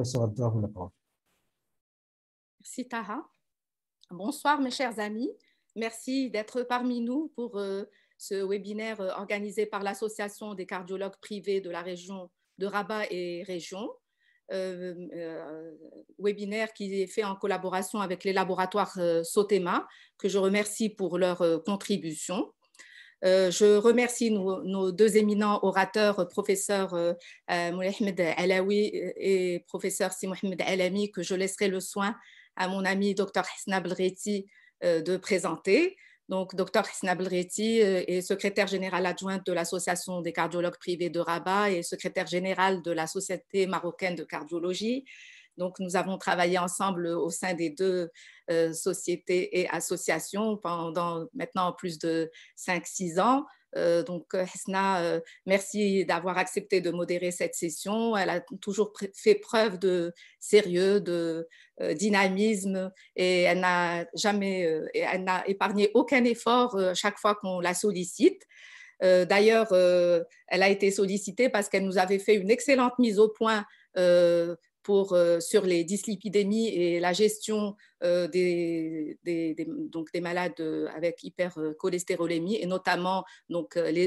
professeur Abdel Nakra. Merci Taha. Bonsoir mes chers amis. Merci d'être parmi nous pour ce webinaire organisé par l'Association des cardiologues privés de la région de Rabat et région. Webinaire qui est fait en collaboration avec les laboratoires Sotema, que je remercie pour leur contribution. Je remercie nos deux éminents orateurs, professeur Mohamed Alaoui et professeur Si Mohamed Alami, que je laisserai le soin à mon ami Dr Hesna Belghiti de présenter. Donc, Dr Hesna Belghiti est secrétaire générale adjointe de l'Association des cardiologues privés de Rabat et secrétaire générale de la Société marocaine de cardiologie. Donc, nous avons travaillé ensemble au sein des deux sociétés et associations pendant maintenant plus de 5-6 ans. Donc, Hesna, merci d'avoir accepté de modérer cette session. Elle a toujours fait preuve de sérieux, de dynamisme et elle n'a elle n'a épargné aucun effort chaque fois qu'on la sollicite. D'ailleurs, elle a été sollicitée parce qu'elle nous avait fait une excellente mise au point sur les dyslipidémies et la gestion des malades avec hypercholestérolémie et notamment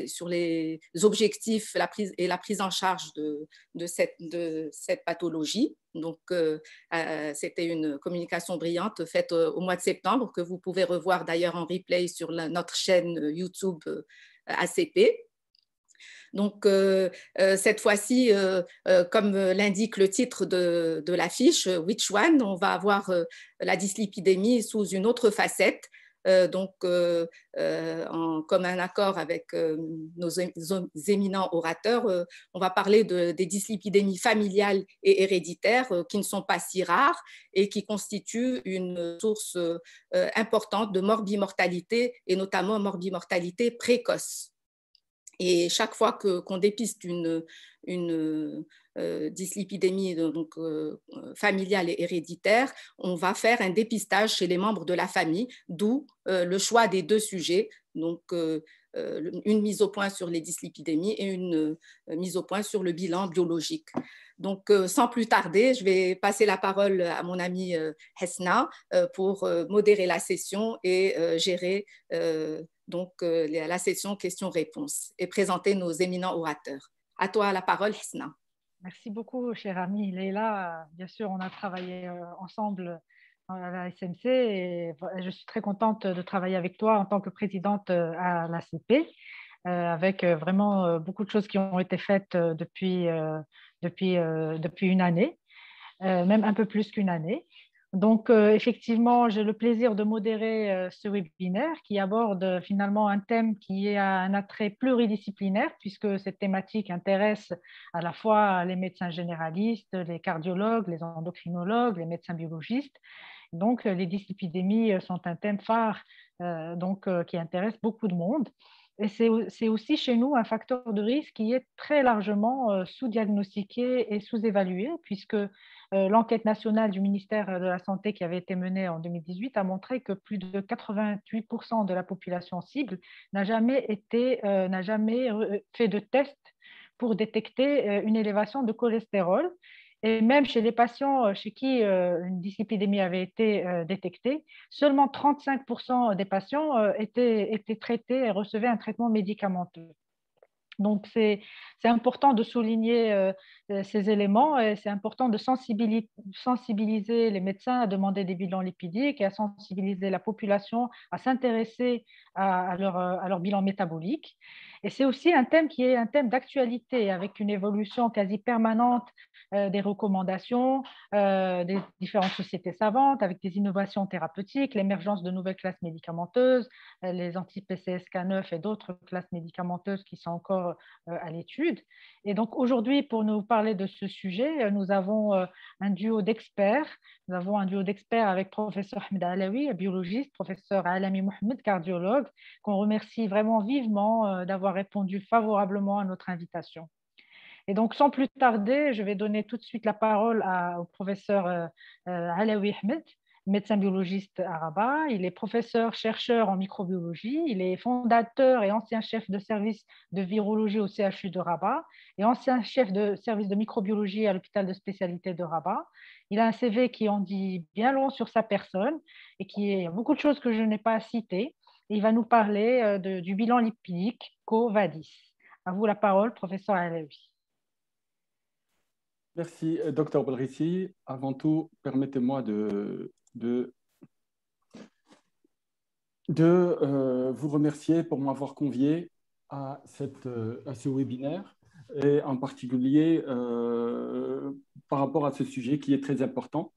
sur les objectifs la prise en charge de cette pathologie. Donc, c'était une communication brillante faite au mois de septembre que vous pouvez revoir d'ailleurs en replay sur notre chaîne YouTube ACP. Donc, cette fois-ci, comme l'indique le titre de l'affiche, Which One, on va avoir la dyslipidémie sous une autre facette. Comme un accord avec nos éminents orateurs, on va parler des dyslipidémies familiales et héréditaires qui ne sont pas si rares et qui constituent une source importante de morbimortalité et notamment morbimortalité précoce. Et chaque fois qu'on dépiste une dyslipidémie familiale et héréditaire, on va faire un dépistage chez les membres de la famille, d'où le choix des deux sujets, donc une mise au point sur les dyslipidémies et une mise au point sur le bilan biologique. Donc, sans plus tarder, je vais passer la parole à mon ami Hesna pour modérer la session et gérer la session questions-réponses et présenter nos éminents orateurs. À toi la parole, Hesna. Merci beaucoup, chère amie Leïla. Bien sûr, on a travaillé ensemble à la SMC et je suis très contente de travailler avec toi en tant que présidente à l'ACP, avec vraiment beaucoup de choses qui ont été faites depuis une année, même un peu plus qu'une année. Donc, effectivement, j'ai le plaisir de modérer ce webinaire qui aborde finalement un thème qui a un attrait pluridisciplinaire puisque cette thématique intéresse à la fois les médecins généralistes, les cardiologues, les endocrinologues, les médecins biologistes. Donc, les dyslipidémies sont un thème phare qui intéresse beaucoup de monde. Et c'est aussi chez nous un facteur de risque qui est très largement sous-diagnostiqué et sous-évalué puisque l'enquête nationale du ministère de la Santé qui avait été menée en 2018 a montré que plus de 88% de la population cible n'a jamais fait de test pour détecter une élévation de cholestérol. Et même chez les patients chez qui une dyslipidémie avait été détectée, seulement 35% des patients étaient traités et recevaient un traitement médicamenteux. Donc, c'est important de souligner ces éléments et c'est important de sensibiliser les médecins à demander des bilans lipidiques et à sensibiliser la population à s'intéresser à leur bilan métabolique. Et c'est aussi un thème qui est un thème d'actualité avec une évolution quasi permanente des recommandations des différentes sociétés savantes, avec des innovations thérapeutiques, l'émergence de nouvelles classes médicamenteuses, les anti-PCSK9 et d'autres classes médicamenteuses qui sont encore à l'étude. Et donc aujourd'hui, pour nous parler de ce sujet, nous avons un duo d'experts. Nous avons un duo d'experts avec professeur Ahmed Alaoui, biologiste, professeur Alami Mohamed, cardiologue, qu'on remercie vraiment vivement d'avoir répondu favorablement à notre invitation. Et donc, sans plus tarder, je vais donner tout de suite la parole au professeur Alaoui Ahmed médecin biologiste à Rabat. Il est professeur-chercheur en microbiologie. Il est fondateur et ancien chef de service de virologie au CHU de Rabat et ancien chef de service de microbiologie à l'hôpital de spécialité de Rabat. Il a un CV qui en dit bien long sur sa personne et qui est beaucoup de choses que je n'ai pas citées. Il va nous parler du bilan lipidique CoVadis. À vous la parole, professeur Alaoui. Merci, docteur Belrissi. Avant tout, permettez-moi de vous remercier pour m'avoir convié à ce webinaire et en particulier par rapport à ce sujet qui est très important.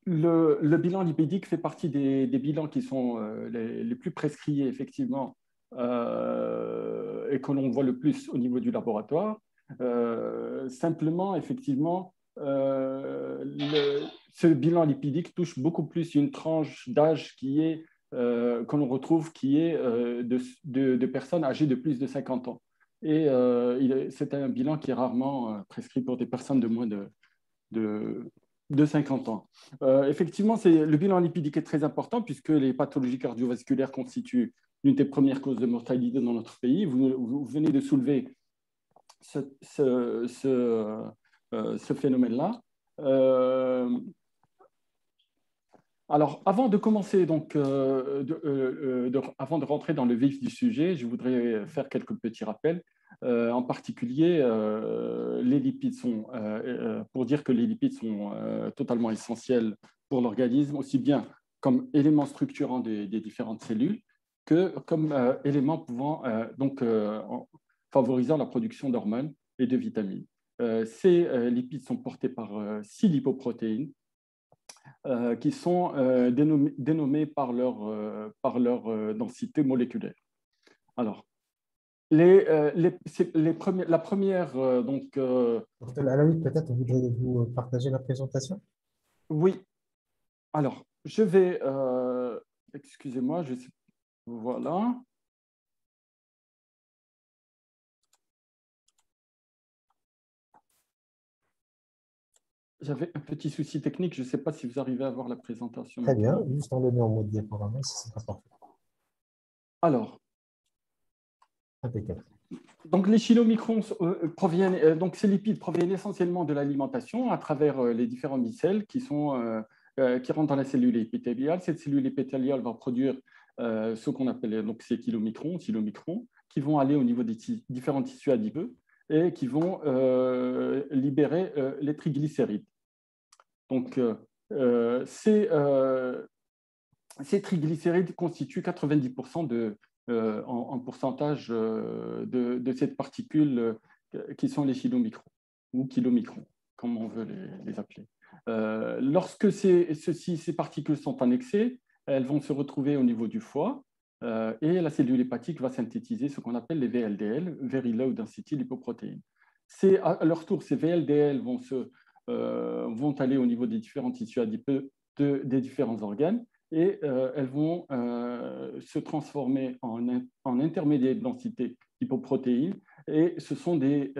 Le bilan lipidique fait partie des bilans qui sont les plus prescrits, effectivement, et que l'on voit le plus au niveau du laboratoire. Simplement, effectivement, ce bilan lipidique touche beaucoup plus une tranche d'âge que l'on retrouve qui est de personnes âgées de plus de 50 ans. Et c'est un bilan qui est rarement prescrit pour des personnes de moins de 50 ans. Effectivement, le bilan lipidique est très important puisque les pathologies cardiovasculaires constituent l'une des premières causes de mortalité dans notre pays. Vous venez de soulever ce phénomène-là. Alors, avant de commencer, donc, avant de rentrer dans le vif du sujet, je voudrais faire quelques petits rappels. En particulier, les lipides pour dire que les lipides sont totalement essentiels pour l'organisme, aussi bien comme éléments structurants des différentes cellules que comme éléments pouvant favorisant la production d'hormones et de vitamines. Ces lipides sont portés par 6 lipoprotéines qui sont dénommés par leur densité moléculaire. Alors, la première, donc... Dr. Alaoui, peut-être voudriez-vous partager la présentation? Oui. Alors, je vais... excusez-moi, je sais... Voilà. J'avais un petit souci technique, je ne sais pas si vous arrivez à voir la présentation. Très bien, juste en le met en mode diaporama, ce sera parfait. Alors, impeccable. Donc, les chylomicrons proviennent, donc ces lipides proviennent essentiellement de l'alimentation à travers les différents micelles qui rentrent dans la cellule épithéliale. Cette cellule épithéliale va produire ce qu'on appelle donc ces chylomicrons, qui vont aller au niveau des différents tissus adipeux et qui vont libérer les triglycérides. Donc, ces triglycérides constituent 90% en pourcentage de cette particule qui sont les chylomicrons ou kilomicrons, comme on veut les appeler. Lorsque ces particules sont en excès, elles vont se retrouver au niveau du foie et la cellule hépatique va synthétiser ce qu'on appelle les VLDL, Very Low Density Lipoprotein. À leur tour, ces VLDL vont aller au niveau des différents tissus adipeux des différents organes et elles vont se transformer en intermédiaires de densité lipoprotéines et ce sont des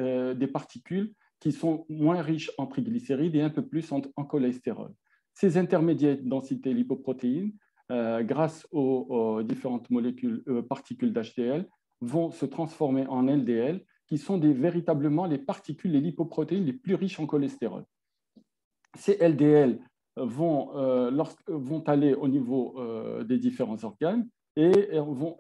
particules qui sont moins riches en triglycérides et un peu plus en cholestérol. Ces intermédiaires de densité lipoprotéines, grâce aux différentes particules d'HDL, vont se transformer en LDL, qui sont véritablement les particules, les lipoprotéines les plus riches en cholestérol. Ces LDL vont aller au niveau des différents organes et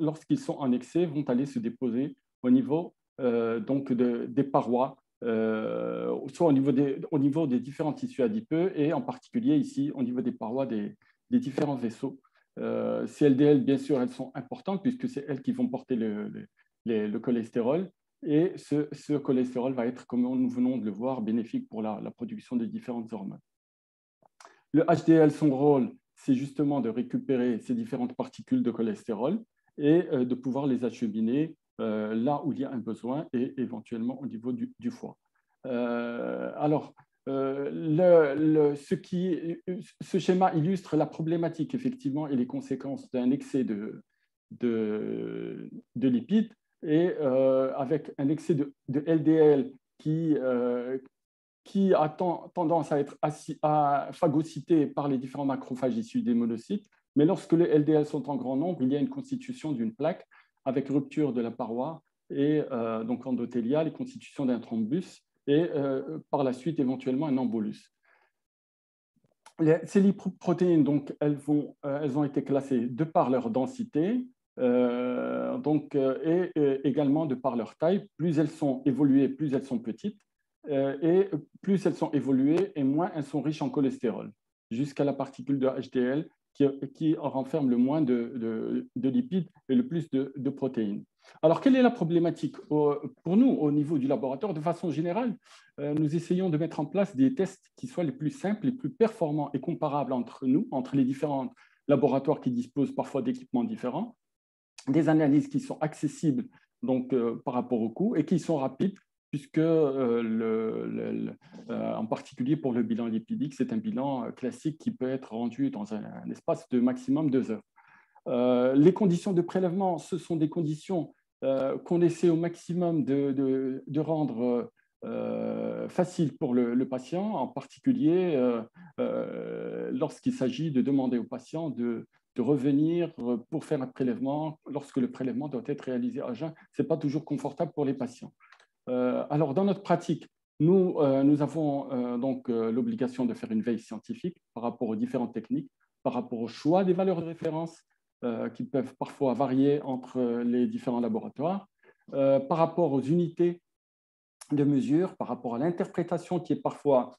lorsqu'ils sont en excès, vont aller se déposer au niveau donc des parois, soit au niveau des différents tissus adipeux et en particulier ici au niveau des parois des différents vaisseaux. Ces LDL, bien sûr, elles sont importantes puisque c'est elles qui vont porter le cholestérol. Et ce cholestérol va être, comme nous venons de le voir, bénéfique pour la production de différentes hormones. Le HDL, son rôle, c'est justement de récupérer ces différentes particules de cholestérol et de pouvoir les acheminer là où il y a un besoin et éventuellement au niveau du foie. Ce schéma illustre la problématique, effectivement, et les conséquences d'un excès de lipides et avec un excès de LDL qui qui a tendance à être phagocyté par les différents macrophages issus des monocytes. Mais lorsque les LDL sont en grand nombre, il y a une constitution d'une plaque avec rupture de la paroi et donc endothéliale et constitution d'un thrombus et par la suite éventuellement un embolus. Ces lipoprotéines, donc, elles ont été classées de par leur densité et également de par leur taille. Plus elles sont évoluées, plus elles sont petites. Et plus elles sont évoluées et moins elles sont riches en cholestérol, jusqu'à la particule de HDL qui renferme le moins de lipides et le plus de protéines. Alors, quelle est la problématique pour nous au niveau du laboratoire? De façon générale, nous essayons de mettre en place des tests qui soient les plus simples, les plus performants et comparables entre nous, entre les différents laboratoires qui disposent parfois d'équipements différents, des analyses qui sont accessibles donc, par rapport au coût et qui sont rapides, puisque en particulier pour le bilan lipidique, c'est un bilan classique qui peut être rendu dans un espace de maximum 2 heures. Les conditions de prélèvement, ce sont des conditions qu'on essaie au maximum de rendre faciles pour le patient, en particulier lorsqu'il s'agit de demander au patient de revenir pour faire un prélèvement lorsque le prélèvement doit être réalisé à jeun. Ce n'est pas toujours confortable pour les patients. Alors, dans notre pratique, nous avons donc l'obligation de faire une veille scientifique par rapport aux différentes techniques, par rapport au choix des valeurs de référence qui peuvent parfois varier entre les différents laboratoires, par rapport aux unités de mesure, par rapport à l'interprétation qui est parfois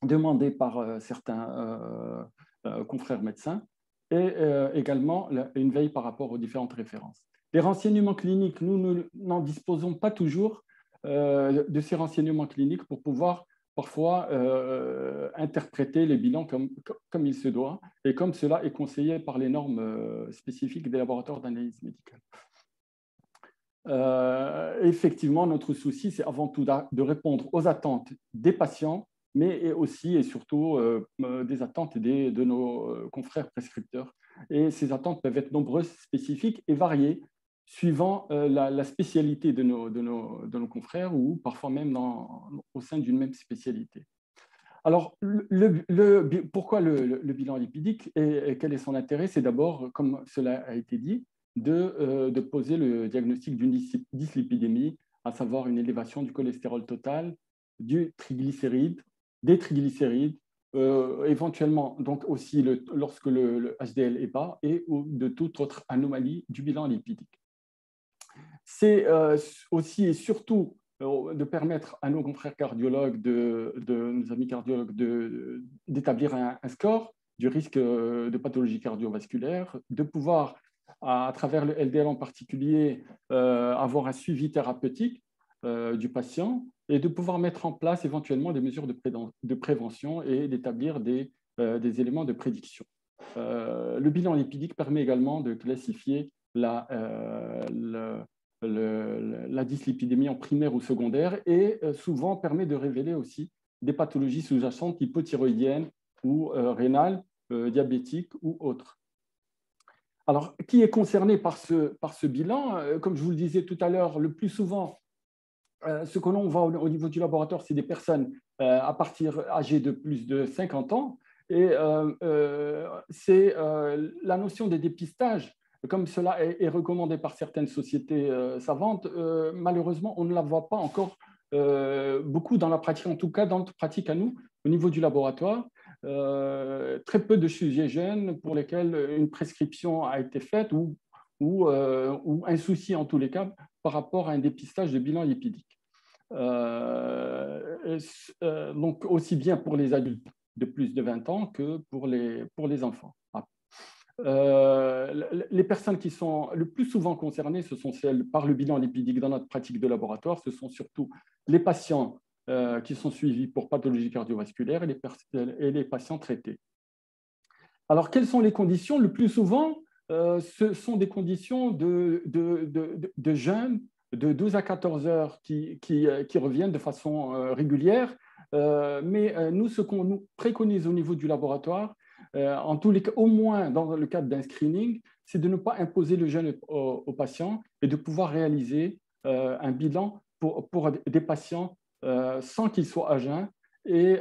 demandée par certains confrères médecins, et également une veille par rapport aux différentes références. Les renseignements cliniques, nous n'en disposons pas toujours de ces renseignements cliniques pour pouvoir parfois interpréter les bilans comme il se doit et comme cela est conseillé par les normes spécifiques des laboratoires d'analyse médicale. Effectivement, notre souci, c'est avant tout de répondre aux attentes des patients, mais aussi et surtout des attentes de nos confrères prescripteurs. Et ces attentes peuvent être nombreuses, spécifiques et variées, suivant la spécialité de nos confrères ou parfois même au sein d'une même spécialité. Alors, pourquoi le bilan lipidique et quel est son intérêt? C'est d'abord, comme cela a été dit, de poser le diagnostic d'une dyslipidémie, à savoir une élévation du cholestérol total, des triglycérides, éventuellement donc aussi lorsque le HDL est bas et de toute autre anomalie du bilan lipidique. C'est aussi et surtout de permettre à nos confrères cardiologues, nos amis cardiologues, d'établir un score du risque de pathologie cardiovasculaire, de pouvoir, à travers le LDL en particulier, avoir un suivi thérapeutique du patient et de pouvoir mettre en place éventuellement des mesures de prévention et d'établir des éléments de prédiction. Le bilan lipidique permet également de classifier la dyslipidémie en primaire ou secondaire et souvent permet de révéler aussi des pathologies sous-jacentes hypothyroïdiennes ou rénales, diabétiques ou autres. Alors, qui est concerné par ce bilan? Comme je vous le disais tout à l'heure, le plus souvent, ce que l'on voit au niveau du laboratoire, c'est des personnes âgées de plus de 50 ans. Et c'est la notion des dépistages, comme cela est recommandé par certaines sociétés savantes, malheureusement, on ne la voit pas encore beaucoup dans la pratique, en tout cas dans notre pratique à nous, au niveau du laboratoire. Très peu de sujets jeunes pour lesquels une prescription a été faite ou un souci en tous les cas par rapport à un dépistage de bilan lipidique. Donc aussi bien pour les adultes de plus de 20 ans que pour les enfants. Les personnes qui sont le plus souvent concernées, ce sont celles par le bilan lipidique dans notre pratique de laboratoire, ce sont surtout les patients qui sont suivis pour pathologie cardiovasculaire et les patients traités. Alors, quelles sont les conditions? Le plus souvent, ce sont des conditions de jeûne de 12 à 14 heures qui reviennent de façon régulière. Mais nous, ce qu'on nous préconise au niveau du laboratoire, en tous les cas, au moins dans le cadre d'un screening, c'est de ne pas imposer le jeûne aux patients et de pouvoir réaliser un bilan pour des patients sans qu'ils soient à jeun Et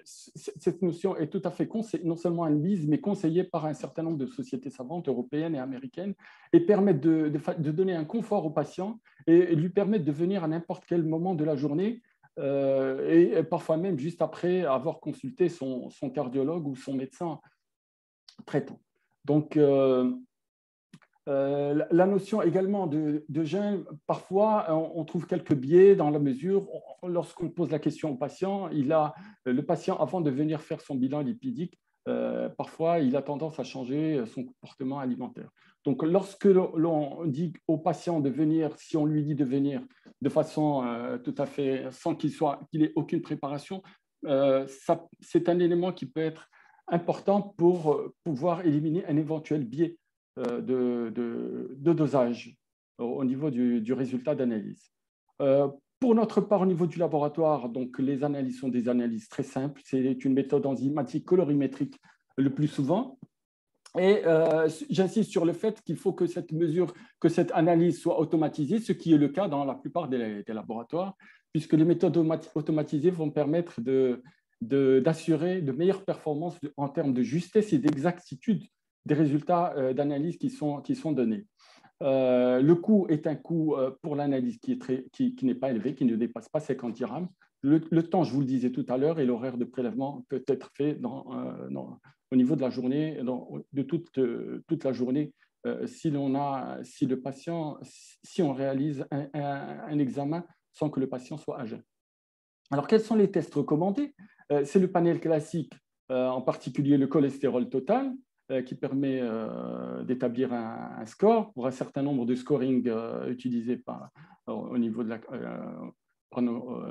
cette notion est tout à fait non seulement admise, mais conseillée par un certain nombre de sociétés savantes européennes et américaines et permettent de donner un confort au patient et lui permettent de venir à n'importe quel moment de la journée et parfois même juste après avoir consulté son cardiologue ou son médecin traitant. Donc, la notion également de jeûne, parfois, on trouve quelques biais dans la mesure, lorsqu'on pose la question au patient, le patient, avant de venir faire son bilan lipidique, parfois, il a tendance à changer son comportement alimentaire. Donc, lorsque l'on dit au patient de venir, si on lui dit de venir de façon tout à fait sans qu'il ait aucune préparation, c'est un élément qui peut être important pour pouvoir éliminer un éventuel biais de dosage au niveau du résultat d'analyse. Pour notre part, au niveau du laboratoire, donc les analyses sont des analyses très simples. C'est une méthode enzymatique colorimétrique le plus souvent. Et j'insiste sur le fait qu'il faut que cette analyse soit automatisée, ce qui est le cas dans la plupart des laboratoires, puisque les méthodes automatisées vont permettre d'assurer de meilleures performances en termes de justesse et d'exactitude des résultats d'analyse qui sont donnés. Le coût est un coût pour l'analyse qui n'est pas élevé, qui ne dépasse pas 50 dirhams. Le temps, je vous le disais tout à l'heure, et l'horaire de prélèvement peut être fait au niveau de la journée, de toute la journée, si on réalise un examen sans que le patient soit à jeun. Alors, quels sont les tests recommandés? C'est le panel classique, en particulier le cholestérol total, qui permet d'établir un score pour un certain nombre de scoring utilisés au niveau par nos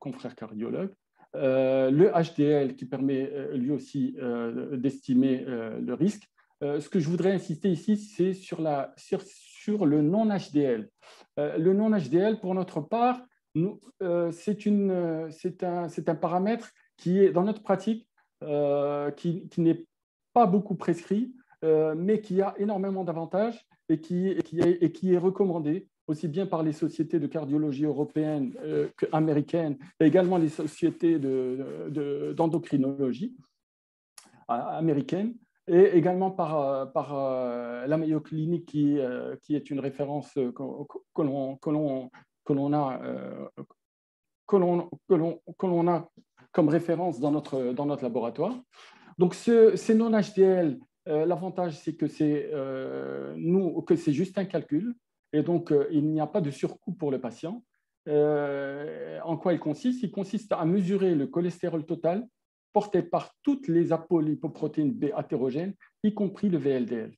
confrères cardiologues. Le HDL qui permet lui aussi d'estimer le risque. Ce que je voudrais insister ici, c'est sur le non-HDL. Le non-HDL, pour notre part, c'est un paramètre qui est dans notre pratique qui n'est pas beaucoup prescrit, mais qui a énormément d'avantages et qui est recommandé aussi bien par les sociétés de cardiologie européennes qu'américaines, et également les sociétés d'endocrinologie américaines, et également par la Mayo Clinic qui est une référence que l'on a comme référence dans notre laboratoire. Donc, ces non-HDL, l'avantage, c'est que c'est juste un calcul, et donc il n'y a pas de surcoût pour le patient. En quoi il consiste? Il consiste à mesurer le cholestérol total porté par toutes les apolipoprotéines B hétérogènes, y compris le VLDL.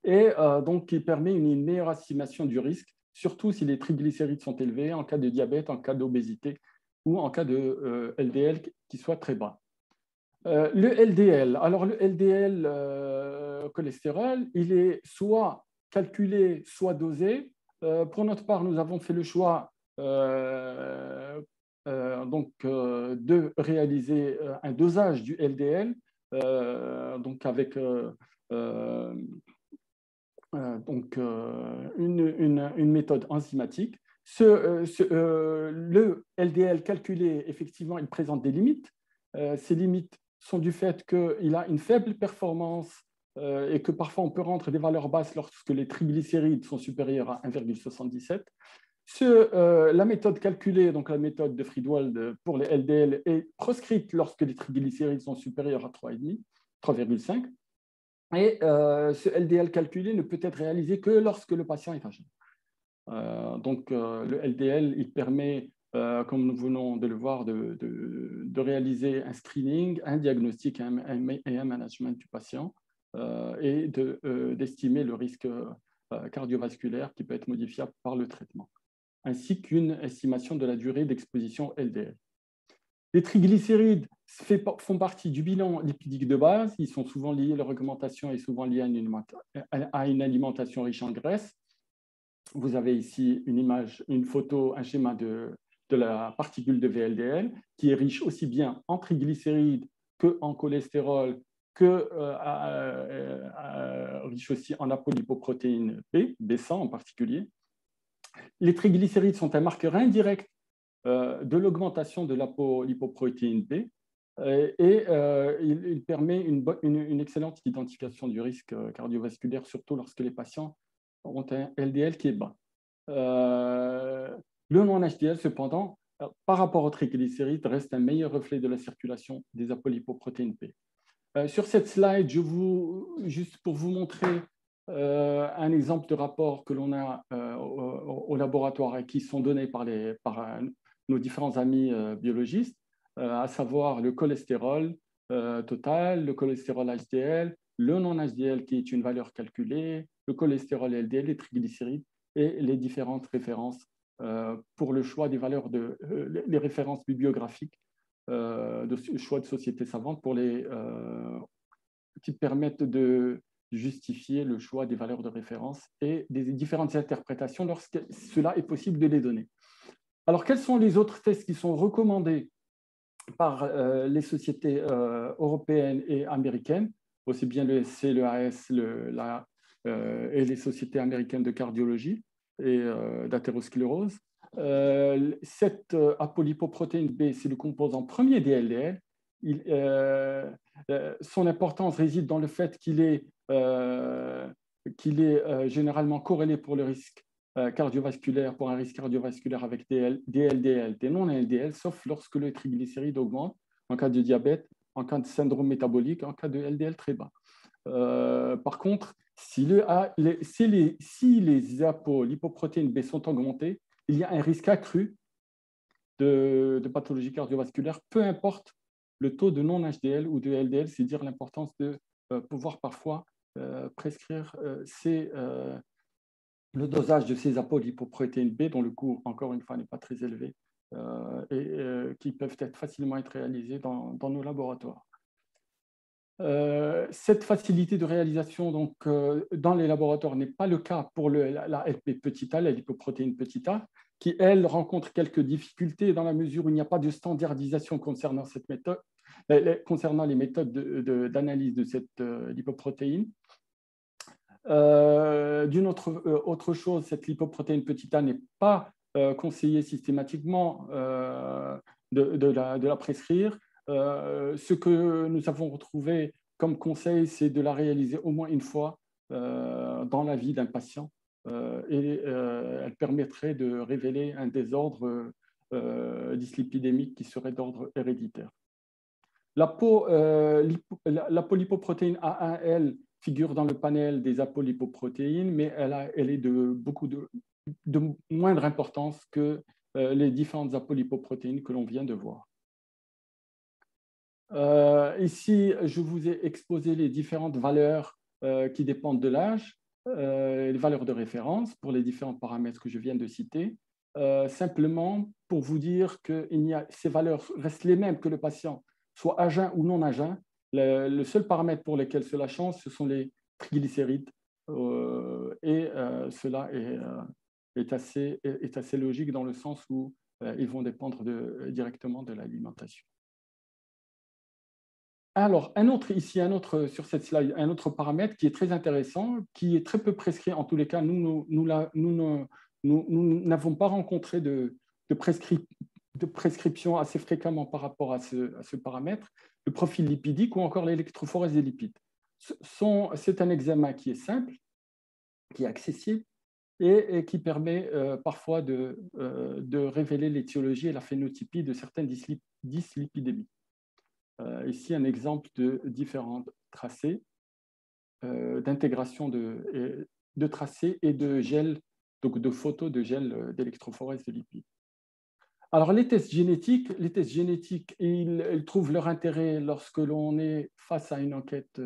Et donc, il permet une meilleure estimation du risque, surtout si les triglycérides sont élevés, en cas de diabète, en cas d'obésité ou en cas de LDL qui soit très bas. Le LDL, alors le LDL cholestérol, il est soit calculé, soit dosé. Pour notre part, nous avons fait le choix de réaliser un dosage du LDL, donc avec une méthode enzymatique. Le LDL calculé, effectivement, il présente des limites. Ces limites sont du fait qu'il a une faible performance et que parfois on peut rendre des valeurs basses lorsque les triglycérides sont supérieurs à 1,77. La méthode calculée, donc la méthode de Friedwald pour les LDL, est proscrite lorsque les triglycérides sont supérieurs à 3,5. Et ce LDL calculé ne peut être réalisé que lorsque le patient est à jeun. Le LDL, il permet, comme nous venons de le voir, de réaliser un screening, un diagnostic et un management du patient et d'estimer le risque cardiovasculaire qui peut être modifiable par le traitement, ainsi qu'une estimation de la durée d'exposition LDL. Les triglycérides font partie du bilan lipidique de base. Ils sont souvent liés, leur augmentation est souvent liée à une alimentation riche en graisse. Vous avez ici une image, une photo, un schéma de la particule de VLDL qui est riche aussi bien en triglycérides qu'en cholestérol, riche aussi en apolipoprotéine B, B100 en particulier. Les triglycérides sont un marqueur indirect de l'augmentation de l'apolipoprotéine B il permet une excellente identification du risque cardiovasculaire, surtout lorsque les patients ont un LDL qui est bas. Le non-HDL, cependant, par rapport aux triglycérides, reste un meilleur reflet de la circulation des apolipoprotéines B. Sur cette slide, juste pour vous montrer un exemple de rapport que l'on a au laboratoire et qui sont donnés par nos différents amis biologistes, à savoir le cholestérol total, le cholestérol HDL, le non-HDL qui est une valeur calculée, le cholestérol LDL, les triglycérides et les différentes références pour le choix des valeurs les références bibliographiques de choix de sociétés savantes qui permettent de justifier le choix des valeurs de référence et des différentes interprétations lorsque cela est possible de les donner. Alors, quels sont les autres tests qui sont recommandés par les sociétés européennes et américaines, aussi bien le SC, le AS et les sociétés américaines de cardiologie et d'athérosclérose? Cette apolipoprotéine B, c'est le composant premier des LDL. Son importance réside dans le fait qu'il est généralement corrélé pour le risque cardiovasculaire, pour un risque cardiovasculaire avec des LDL, des non-LDL, sauf lorsque le triglycéride augmente en cas de diabète, en cas de syndrome métabolique, en cas de LDL très bas. Par contre, si les apolipoprotéines B sont augmentées, il y a un risque accru de pathologie cardiovasculaire, peu importe le taux de non-HDL ou de LDL, c'est dire l'importance de pouvoir parfois prescrire le dosage de ces apolipoprotéines B, dont le coût, encore une fois, n'est pas très élevé, qui peuvent facilement être réalisés dans nos laboratoires. Cette facilité de réalisation donc, dans les laboratoires n'est pas le cas pour la LP petit a, la lipoprotéine petit a, qui, elle, rencontre quelques difficultés dans la mesure où il n'y a pas de standardisation concernant cette méthode, concernant les méthodes d'analyse de cette lipoprotéine. D'une autre chose, cette lipoprotéine petit a n'est pas conseillée systématiquement de la prescrire. Ce que nous avons retrouvé comme conseil, c'est de la réaliser au moins une fois dans la vie d'un patient elle permettrait de révéler un désordre dyslipidémique qui serait d'ordre héréditaire. L'apolipoprotéine A1L figure dans le panel des apolipoprotéines, mais elle est de moindre importance que les différentes apolipoprotéines que l'on vient de voir. Ici, je vous ai exposé les différentes valeurs qui dépendent de l'âge, les valeurs de référence pour les différents paramètres que je viens de citer. Simplement pour vous dire que ces valeurs restent les mêmes que le patient soit à jeun ou non à jeun. Le seul paramètre pour lequel cela change, ce sont les triglycérides. Cela est assez logique dans le sens où ils vont dépendre directement de l'alimentation. Alors, sur cette slide, un autre paramètre qui est très intéressant, qui est très peu prescrit, en tous les cas, nous n'avons pas rencontré de prescription assez fréquemment par rapport à ce paramètre, le profil lipidique ou encore l'électrophorèse des lipides. C'est un examen qui est simple, qui est accessible et qui permet parfois de révéler l'étiologie et la phénotypie de certaines dyslipidémies. Ici, un exemple de différents tracés, d'intégration de tracés et de gel, donc de photos de gel d'électrophorèse de lipides. Alors, les tests génétiques, ils trouvent leur intérêt lorsque l'on est face à une enquête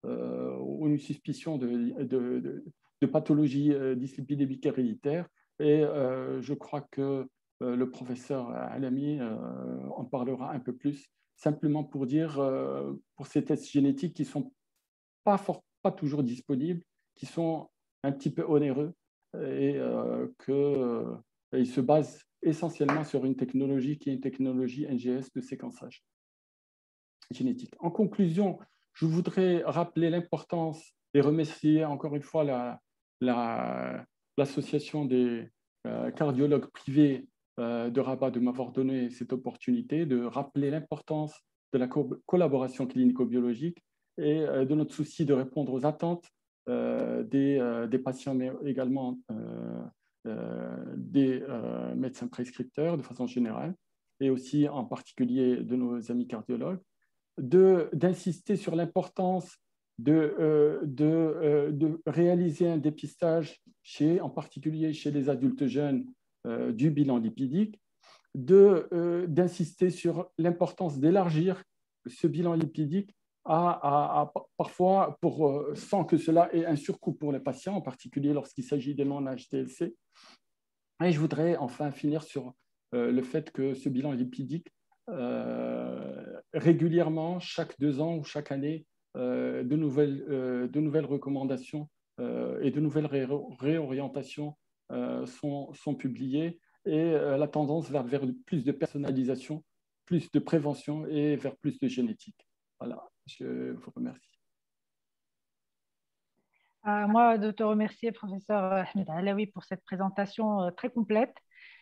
ou une suspicion de pathologie dyslipidémique héréditaire. Et je crois que le professeur Alami en parlera un peu plus, simplement pour dire, pour ces tests génétiques qui ne sont pas toujours disponibles, qui sont un petit peu onéreux et qu'ils se basent essentiellement sur une technologie qui est une technologie NGS de séquençage génétique. En conclusion, je voudrais rappeler l'importance et remercier encore une fois l'association des cardiologues privés de Rabat de m'avoir donné cette opportunité de rappeler l'importance de la collaboration clinico-biologique et de notre souci de répondre aux attentes des patients, mais également des médecins prescripteurs de façon générale, et aussi en particulier de nos amis cardiologues, d'insister sur l'importance de réaliser un dépistage, en particulier chez les adultes jeunes, du bilan lipidique, d'insister sur l'importance d'élargir ce bilan lipidique parfois sans que cela ait un surcoût pour les patients, en particulier lorsqu'il s'agit des non-HTLC. Et je voudrais enfin finir sur le fait que ce bilan lipidique, régulièrement, chaque 2 ans ou chaque année, de nouvelles recommandations et de nouvelles réorientations sont publiées, et la tendance vers plus de personnalisation, plus de prévention et vers plus de génétique. Voilà, je vous remercie. Moi, de te remercier, professeur Ahmed Alaoui, pour cette présentation très complète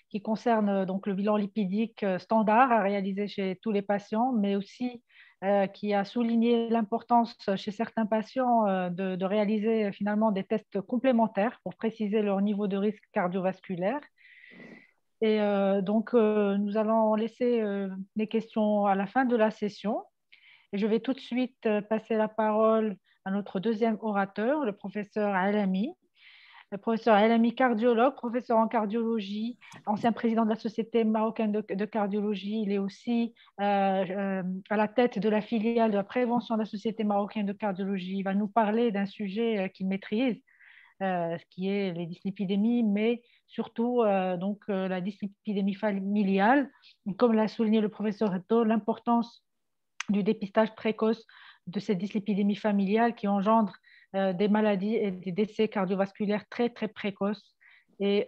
qui concerne donc le bilan lipidique standard à réaliser chez tous les patients, mais aussi qui a souligné l'importance chez certains patients de réaliser finalement des tests complémentaires pour préciser leur niveau de risque cardiovasculaire. Et donc, nous allons laisser les questions à la fin de la session. Et je vais tout de suite passer la parole à notre deuxième orateur, le professeur Alami. Le professeur Alami, cardiologue, professeur en cardiologie, ancien président de la Société marocaine de cardiologie. Il est aussi à la tête de la filiale de la prévention de la Société marocaine de cardiologie. Il va nous parler d'un sujet qu'il maîtrise, ce qui est les dyslipidémies, mais surtout la dyslipidémie familiale. Comme l'a souligné le professeur Heto, l'importance du dépistage précoce de cette dyslipidémie familiale qui engendre des maladies et des décès cardiovasculaires très, très précoces, et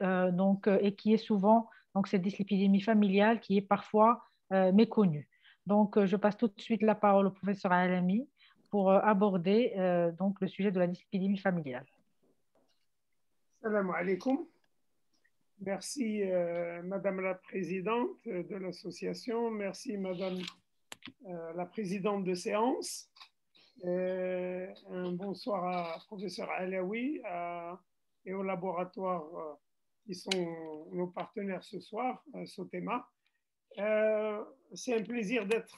qui est souvent cette dyslipidémie familiale qui est parfois méconnue. Donc, je passe tout de suite la parole au professeur Alami pour aborder donc le sujet de la dyslipidémie familiale. Salam alaikum. Merci Madame la Présidente de l'association. Merci Madame la Présidente de séance. Un bonsoir à Professeur Alaoui et au laboratoire qui sont nos partenaires ce soir, Sotema. C'est un plaisir d'être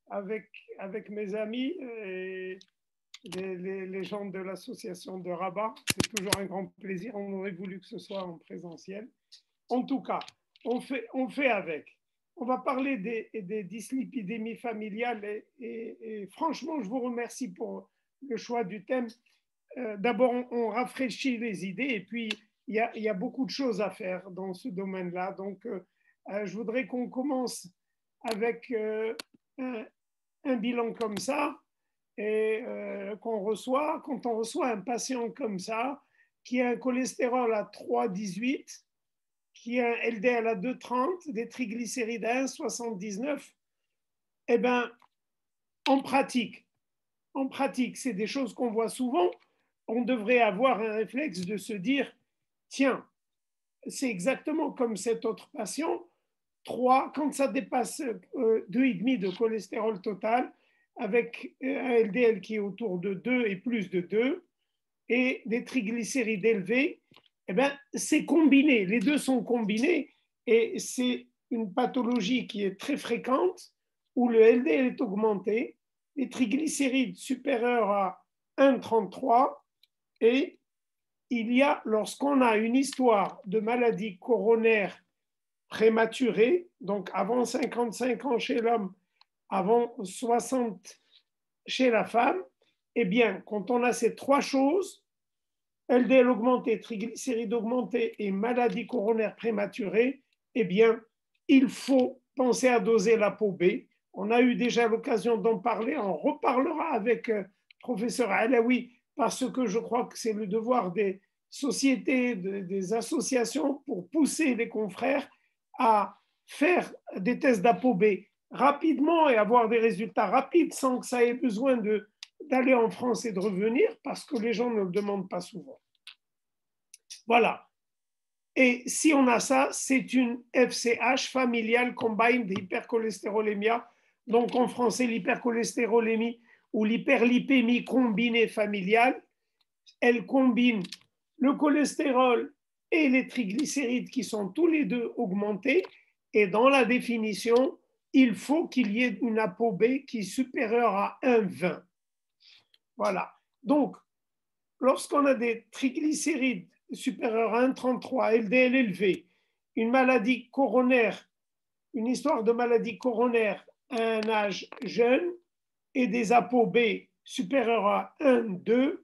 avec mes amis et les gens de l'association de Rabat. C'est toujours un grand plaisir. On aurait voulu que ce soit en présentiel. En tout cas, on fait avec. On va parler des dyslipidémies familiales et franchement, je vous remercie pour le choix du thème. D'abord, on rafraîchit les idées et puis il y a beaucoup de choses à faire dans ce domaine-là. Donc, je voudrais qu'on commence avec un bilan comme ça et quand on reçoit un patient comme ça qui a un cholestérol à 3,18, qui a un LDL à 2,30, des triglycérides à 1,79, eh bien, en pratique, c'est des choses qu'on voit souvent. On devrait avoir un réflexe de se dire, tiens, c'est exactement comme cet autre patient, 3, quand ça dépasse 2,5 de cholestérol total, avec un LDL qui est autour de 2 et plus de 2, et des triglycérides élevés, eh bien, c'est combiné, les deux sont combinés, et c'est une pathologie qui est très fréquente, où le LDL est augmenté, les triglycérides supérieurs à 1,33, et il y a, lorsqu'on a une histoire de maladie coronaire prématurée, donc avant 55 ans chez l'homme, avant 60 chez la femme, eh bien, quand on a ces trois choses, LDL augmenté, triglycérides augmentés et maladie coronaire prématurée, eh bien, il faut penser à doser l'ApoB. On a eu déjà l'occasion d'en parler, on reparlera avec professeur Alaoui, parce que je crois que c'est le devoir des sociétés, des associations pour pousser les confrères à faire des tests d'ApoB rapidement et avoir des résultats rapides sans que ça ait besoin d'aller en France et de revenir, parce que les gens ne le demandent pas souvent. Voilà. Et si on a ça, c'est une FCH, familial combined hypercholestérolémia. Donc en français, l'hypercholestérolémie ou l'hyperlipémie combinée familiale. Elle combine le cholestérol et les triglycérides qui sont tous les deux augmentés. Et dans la définition, il faut qu'il y ait une ApoB qui est supérieure à 1,20. Voilà. Donc, lorsqu'on a des triglycérides supérieurs à 1,33, LDL élevé, une maladie coronaire, une histoire de maladie coronaire à un âge jeune et des ApoB supérieurs à 1,2,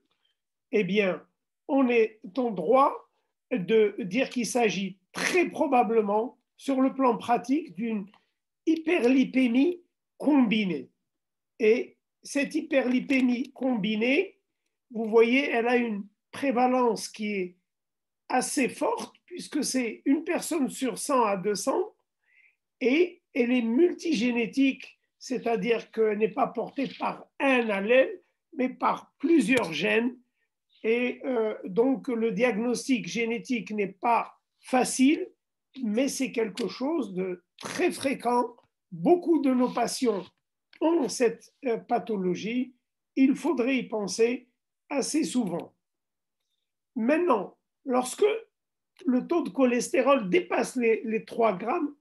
eh bien, on est en droit de dire qu'il s'agit très probablement, sur le plan pratique, d'une hyperlipémie combinée. Et cette hyperlipémie combinée, vous voyez, elle a une prévalence qui est assez forte, puisque c'est une personne sur 100 à 200, et elle est multigénétique, c'est-à-dire qu'elle n'est pas portée par un allèle, mais par plusieurs gènes. Et donc, le diagnostic génétique n'est pas facile, mais c'est quelque chose de très fréquent. Beaucoup de nos patients ont cette pathologie. Il faudrait y penser assez souvent. Maintenant, lorsque le taux de cholestérol dépasse les 3 grammes,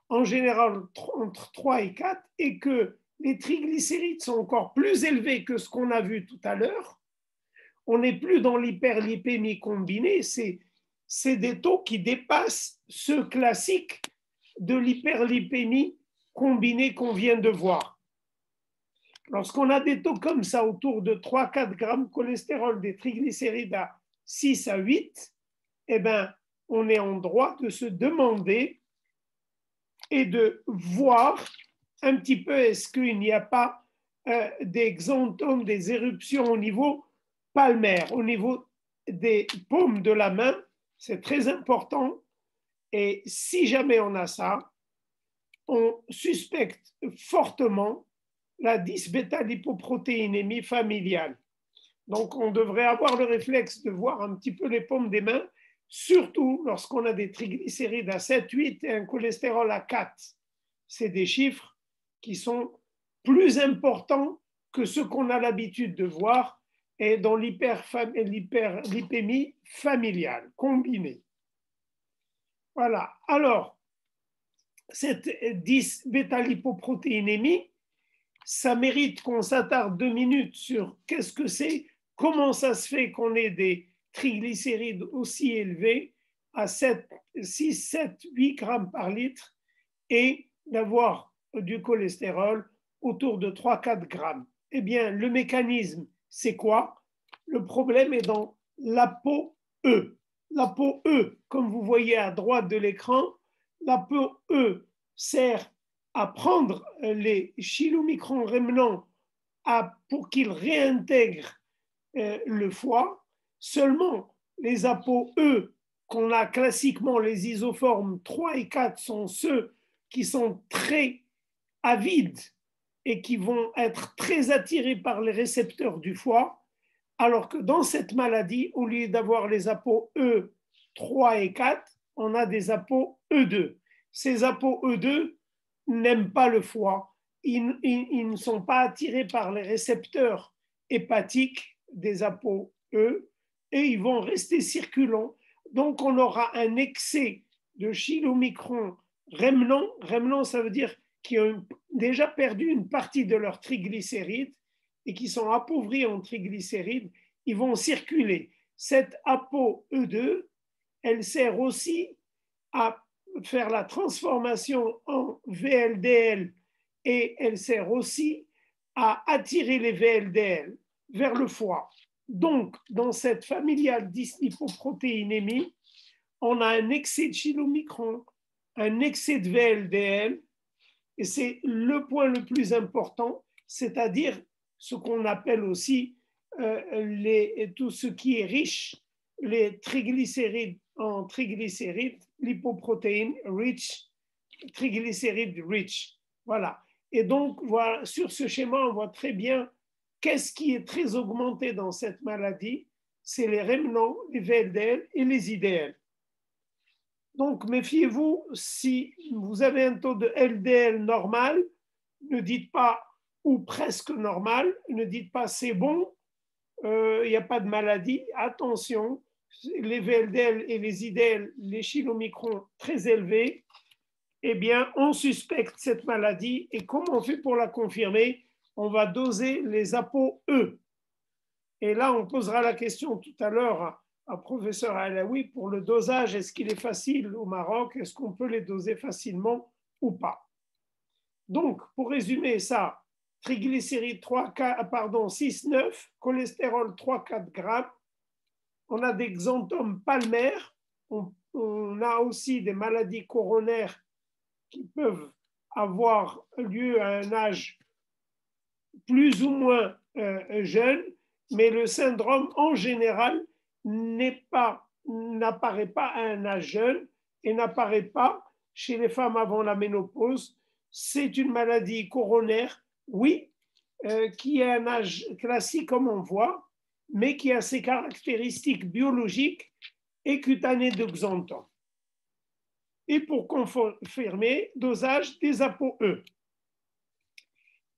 en général entre 3 et 4, et que les triglycérides sont encore plus élevés que ce qu'on a vu tout à l'heure, on n'est plus dans l'hyperlipémie combinée, c'est des taux qui dépassent ceux classiques de l'hyperlipémie combinée qu'on vient de voir. Lorsqu'on a des taux comme ça, autour de 3-4 grammes de cholestérol, des triglycérides à 6 à 8, eh bien, on est en droit de se demander et de voir un petit peu est-ce qu'il n'y a pas des xanthomes, des éruptions au niveau palmaire, au niveau des paumes de la main. C'est très important. Et si jamais on a ça, on suspecte fortement la 10-bêta-lipoprotéinémie familiale. Donc, on devrait avoir le réflexe de voir un petit peu les paumes des mains, surtout lorsqu'on a des triglycérides à 7, 8 et un cholestérol à 4. C'est des chiffres qui sont plus importants que ce qu'on a l'habitude de voir et dans l'hyperlipémie familiale combinée. Voilà. Alors, cette 10-bêta-lipoprotéinémie, ça mérite qu'on s'attarde 2 minutes sur qu'est-ce que c'est, comment ça se fait qu'on ait des triglycérides aussi élevés à 6, 7, 8 grammes par litre et d'avoir du cholestérol autour de 3-4 grammes. Eh bien, le mécanisme, c'est quoi? Le problème est dans l'ApoE. L'ApoE, comme vous voyez à droite de l'écran, l'ApoE sert à prendre les chylomicrons rémanents pour qu'ils réintègrent le foie. Seulement, les ApoE qu'on a classiquement, les isoformes 3 et 4, sont ceux qui sont très avides et qui vont être très attirés par les récepteurs du foie, alors que dans cette maladie, au lieu d'avoir les ApoE 3 et 4, on a des ApoE2. Ces ApoE2 n'aiment pas le foie, ils ne sont pas attirés par les récepteurs hépatiques des ApoE et ils vont rester circulants. Donc, on aura un excès de chylomicrons rémanents. Rémanents, ça veut dire qu'ils ont déjà perdu une partie de leurs triglycérides et qui sont appauvris en triglycérides. Ils vont circuler. Cette ApoE2, elle sert aussi à faire la transformation en VLDL et elle sert aussi à attirer les VLDL vers le foie. Donc, dans cette familiale dyslipoprotéinémie, on a un excès de chylomicron, un excès de VLDL, et c'est le point le plus important, c'est-à-dire ce qu'on appelle aussi tout ce qui est riche, les triglycérides en triglycérides, lipoprotéines rich, triglycérides rich. Voilà. Et donc, voilà, sur ce schéma, on voit très bien qu'est-ce qui est très augmenté dans cette maladie. C'est les rémanents, les VLDL et les IDL. Donc, méfiez-vous, si vous avez un taux de LDL normal, ne dites pas ou presque normal, ne dites pas c'est bon, il n'y a pas de maladie. Attention, les VLDL et les IDL, les chylomicrons très élevés, eh bien, on suspecte cette maladie. Et comment on fait pour la confirmer? On va doser les ApoE. Et là, on posera la question tout à l'heure à professeur Alaoui pour le dosage. Est-ce qu'il est facile au Maroc? Est-ce qu'on peut les doser facilement ou pas? Donc, pour résumer ça, triglycérides 6,9, cholestérol 3,4 grammes. On a des xanthomes palmaires. On a aussi des maladies coronaires qui peuvent avoir lieu à un âge plus ou moins jeune, mais le syndrome en général n'apparaît pas à un âge jeune et n'apparaît pas chez les femmes avant la ménopause. C'est une maladie coronaire, oui, qui a un âge classique comme on voit, mais qui a ses caractéristiques biologiques et cutanées de xanthome. Et pour confirmer, dosage des ApoE.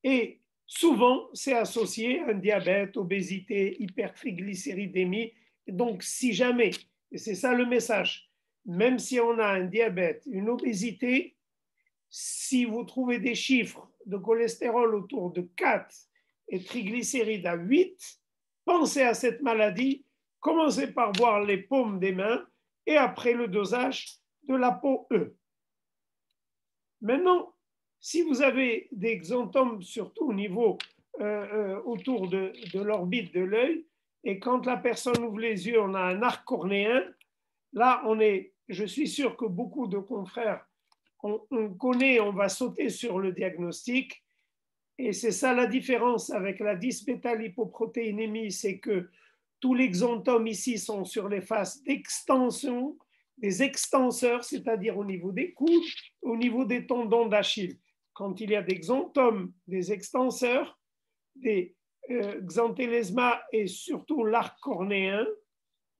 Et souvent, c'est associé à un diabète, obésité, hypertriglycéridémie. Donc, si jamais, et c'est ça le message, même si on a un diabète, une obésité, si vous trouvez des chiffres de cholestérol autour de 4 et triglycérides à 8, pensez à cette maladie, commencez par voir les paumes des mains et après le dosage de l'ApoE. Maintenant, si vous avez des xanthomes, surtout au niveau autour de l'orbite de l'œil, et quand la personne ouvre les yeux, on a un arc cornéen, là, je suis sûr que beaucoup de confrères, on connaît, on va sauter sur le diagnostic, et c'est ça la différence avec la dysbêta-lipoprotéinémie, c'est que tous les xanthomes ici sont sur les faces d'extension, des extenseurs, c'est-à-dire au niveau des coudes, au niveau des tendons d'Achille. Quand il y a des xanthomes, des extenseurs, des xanthélesma et surtout l'arc cornéen,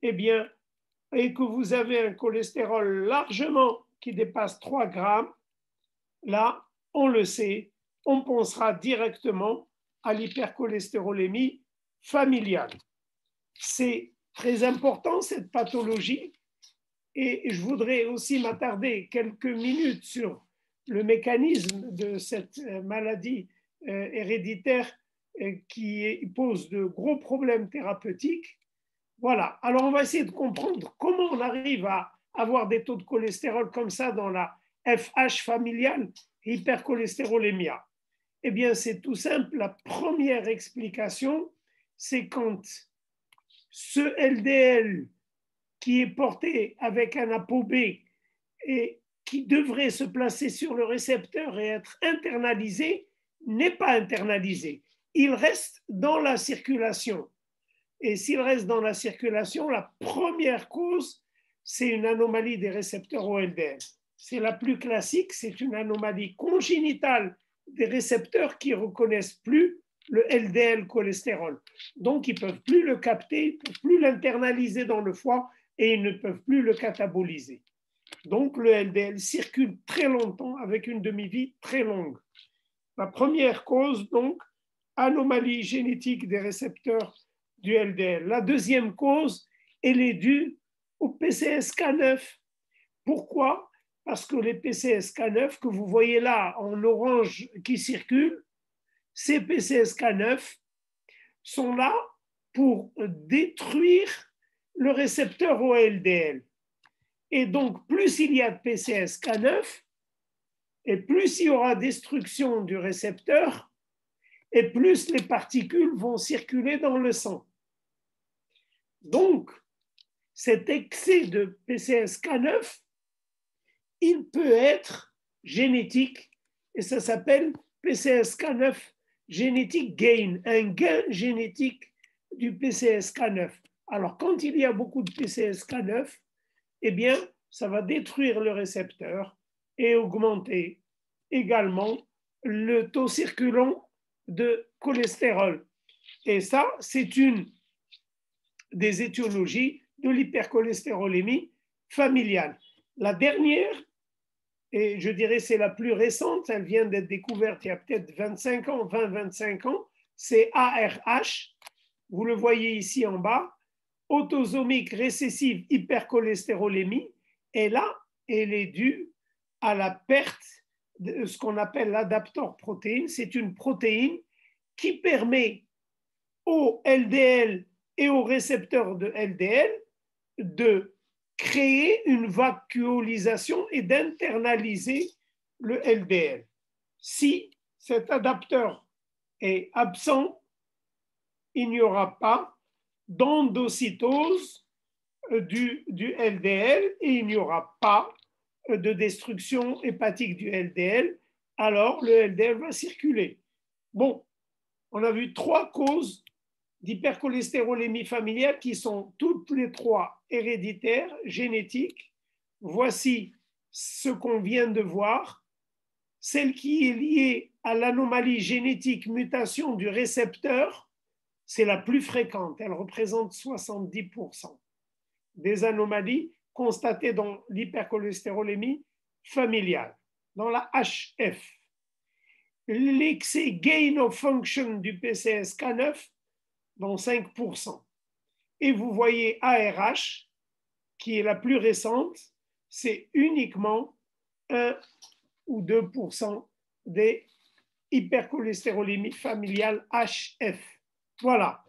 eh bien, et que vous avez un cholestérol largement qui dépasse 3 grammes, là, on le sait, on pensera directement à l'hypercholestérolémie familiale. C'est très important, cette pathologie, et je voudrais aussi m'attarder quelques minutes sur le mécanisme de cette maladie héréditaire qui pose de gros problèmes thérapeutiques. Voilà, alors on va essayer de comprendre comment on arrive à avoir des taux de cholestérol comme ça dans la FH familiale, hypercholestérolémia. Eh bien, c'est tout simple. La première explication, c'est quand ce LDL qui est porté avec un ApoB et qui devrait se placer sur le récepteur et être internalisé, n'est pas internalisé. Il reste dans la circulation. Et s'il reste dans la circulation, la première cause, c'est une anomalie des récepteurs au LDL. C'est la plus classique, c'est une anomalie congénitale des récepteurs qui ne reconnaissent plus le LDL cholestérol. Donc, ils ne peuvent plus le capter, ils ne peuvent plus l'internaliser dans le foie et ils ne peuvent plus le cataboliser. Donc, le LDL circule très longtemps avec une demi-vie très longue. La première cause, donc, anomalie génétique des récepteurs du LDL. La deuxième cause, elle est due au PCSK9. Pourquoi? Parce que les PCSK9 que vous voyez là en orange qui circulent, ces PCSK9 sont là pour détruire le récepteur au LDL. Et donc, plus il y a de PCSK9, et plus il y aura destruction du récepteur, et plus les particules vont circuler dans le sang. Donc, cet excès de PCSK9, il peut être génétique, et ça s'appelle PCSK9 génétique gain, un gain génétique du PCSK9. Alors, quand il y a beaucoup de PCSK9, eh bien, ça va détruire le récepteur et augmenter également le taux circulant de cholestérol. Et ça, c'est une des étiologies de l'hypercholestérolémie familiale. La dernière, et je dirais c'est la plus récente, elle vient d'être découverte il y a peut-être 25 ans, 20-25 ans, c'est ARH. Vous le voyez ici en bas, autosomique récessive hypercholestérolémie. Et là, elle est due à la perte de ce qu'on appelle l'adaptor protéine. C'est une protéine qui permet au LDL et aux récepteurs de LDL de créer une vacuolisation et d'internaliser le LDL. Si cet adapteur est absent, il n'y aura pas d'endocytose du LDL et il n'y aura pas de destruction hépatique du LDL, alors le LDL va circuler. Bon, on a vu 3 causes d'hypercholestérolémie familiale qui sont toutes les 3 héréditaires, génétiques. Voici ce qu'on vient de voir. Celle qui est liée à l'anomalie génétique mutation du récepteur, c'est la plus fréquente. Elle représente 70% des anomalies constatées dans l'hypercholestérolémie familiale, dans la HF. L'excès gain of function du PCSK9 dans 5%. Et vous voyez ARH, qui est la plus récente, c'est uniquement 1 ou 2% des hypercholestérolémies familiales HF. Voilà.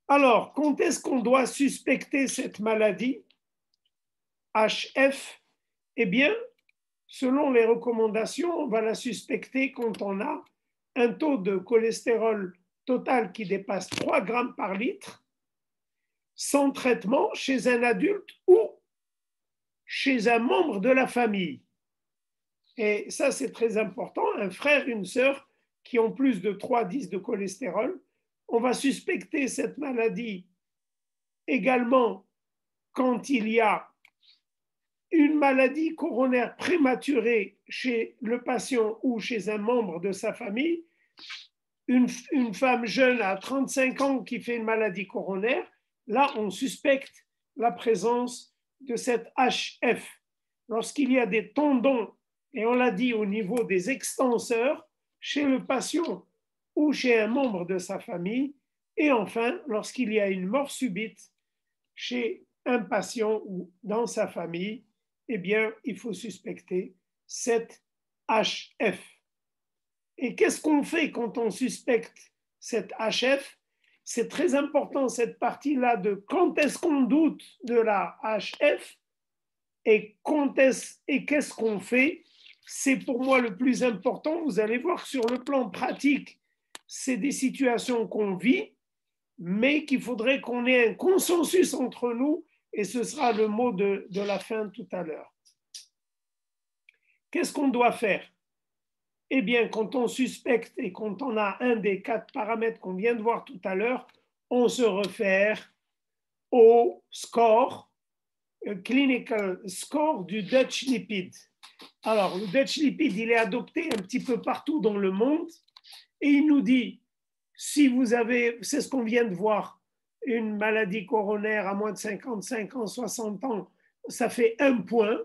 Alors, quand est-ce qu'on doit suspecter cette maladie HF? Eh bien, selon les recommandations, on va la suspecter quand on a un taux de cholestérol total qui dépasse 3 grammes par litre, sans traitement chez un adulte ou chez un membre de la famille. Et ça, c'est très important. Un frère, une sœur qui ont plus de 3,10 de cholestérol, on va suspecter cette maladie également quand il y a une maladie coronaire prématurée chez le patient ou chez un membre de sa famille, une femme jeune à 35 ans qui fait une maladie coronaire, là, on suspecte la présence de cette HF. Lorsqu'il y a des tendons, et on l'a dit au niveau des extenseurs, chez le patient ou chez un membre de sa famille, et enfin, lorsqu'il y a une mort subite chez un patient ou dans sa famille, eh bien, il faut suspecter cette HF. Et qu'est-ce qu'on fait quand on suspecte cette HF? C'est très important cette partie-là de quand est-ce qu'on doute de la HF et qu'est-ce qu'on fait. C'est pour moi le plus important. Vous allez voir que sur le plan pratique, c'est des situations qu'on vit, mais qu'il faudrait qu'on ait un consensus entre nous, et ce sera le mot de la fin tout à l'heure. Qu'est-ce qu'on doit faire? Eh bien, quand on suspecte et quand on a un des 4 paramètres qu'on vient de voir tout à l'heure, on se réfère au score, clinical score du Dutch Lipid. Alors, le Dutch Lipid, il est adopté un petit peu partout dans le monde et il nous dit, si vous avez, c'est ce qu'on vient de voir, une maladie coronaire à moins de 55 ans, 60 ans, ça fait 1 point.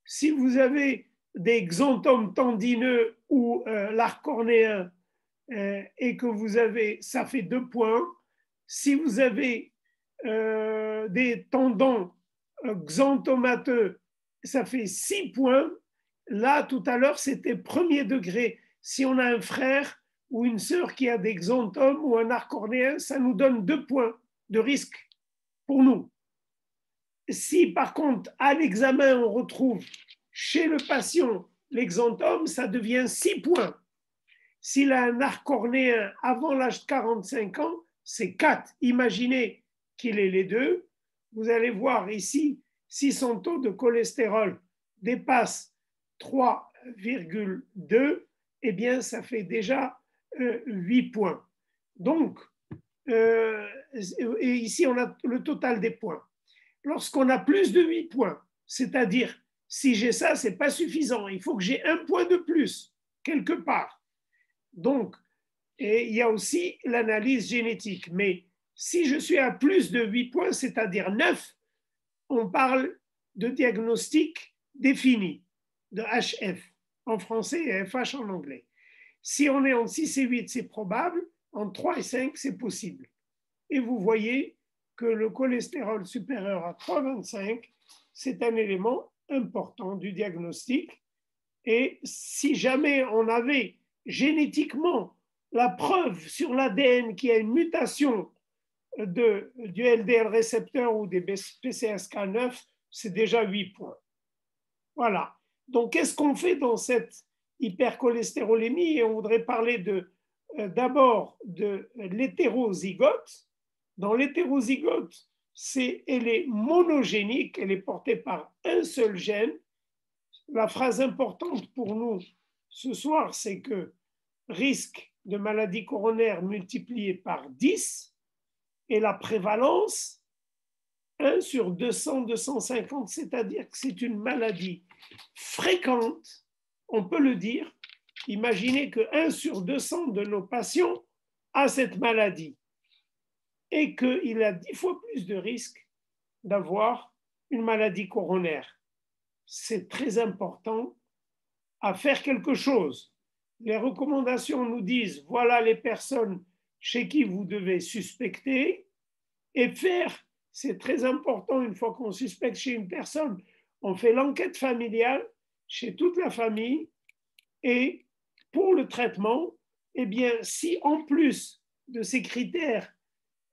Si vous avez des xanthomes tendineux ou l'arc cornéen et que vous avez, ça fait 2 points. Si vous avez des tendons xanthomateux, ça fait 6 points. Là, tout à l'heure, c'était 1er degré. Si on a un frère ou une sœur qui a des xanthomes ou un arc cornéen, ça nous donne 2 points de risque pour nous. Si par contre, à l'examen, on retrouve chez le patient l'exanthome, ça devient 6 points. S'il a un arc cornéen avant l'âge de 45 ans, c'est 4. Imaginez qu'il ait les deux. Vous allez voir ici, si son taux de cholestérol dépasse 3,2, eh bien, ça fait déjà 8 points. Donc, et ici, on a le total des points. Lorsqu'on a plus de 8 points, c'est-à-dire, si j'ai ça, ce n'est pas suffisant. Il faut que j'ai 1 point de plus, quelque part. Donc, et il y a aussi l'analyse génétique. Mais si je suis à plus de 8 points, c'est-à-dire 9, on parle de diagnostic défini, de HF en français et FH en anglais. Si on est en 6 et 8, c'est probable, en 3 et 5, c'est possible. Et vous voyez que le cholestérol supérieur à 3,25, c'est un élément important du diagnostic. Et si jamais on avait génétiquement la preuve sur l'ADN qu'il y a une mutation du LDL récepteur ou des PCSK9, c'est déjà 8 points. Voilà. Donc, qu'est-ce qu'on fait dans cette hypercholestérolémie? Et on voudrait parler d'abord de l'hétérozygote. Dans l'hétérozygote, elle est monogénique, elle est portée par un seul gène. La phrase importante pour nous ce soir, c'est que risque de maladie coronaire multiplié par 10 et la prévalence 1 sur 200, 250, c'est-à-dire que c'est une maladie fréquente, on peut le dire. Imaginez que 1 sur 200 de nos patients a cette maladie et qu'il a 10 fois plus de risques d'avoir une maladie coronaire. C'est très important à faire quelque chose. Les recommandations nous disent, voilà les personnes chez qui vous devez suspecter et faire, c'est très important, une fois qu'on suspecte chez une personne, on fait l'enquête familiale chez toute la famille et pour le traitement, eh bien, si en plus de ces critères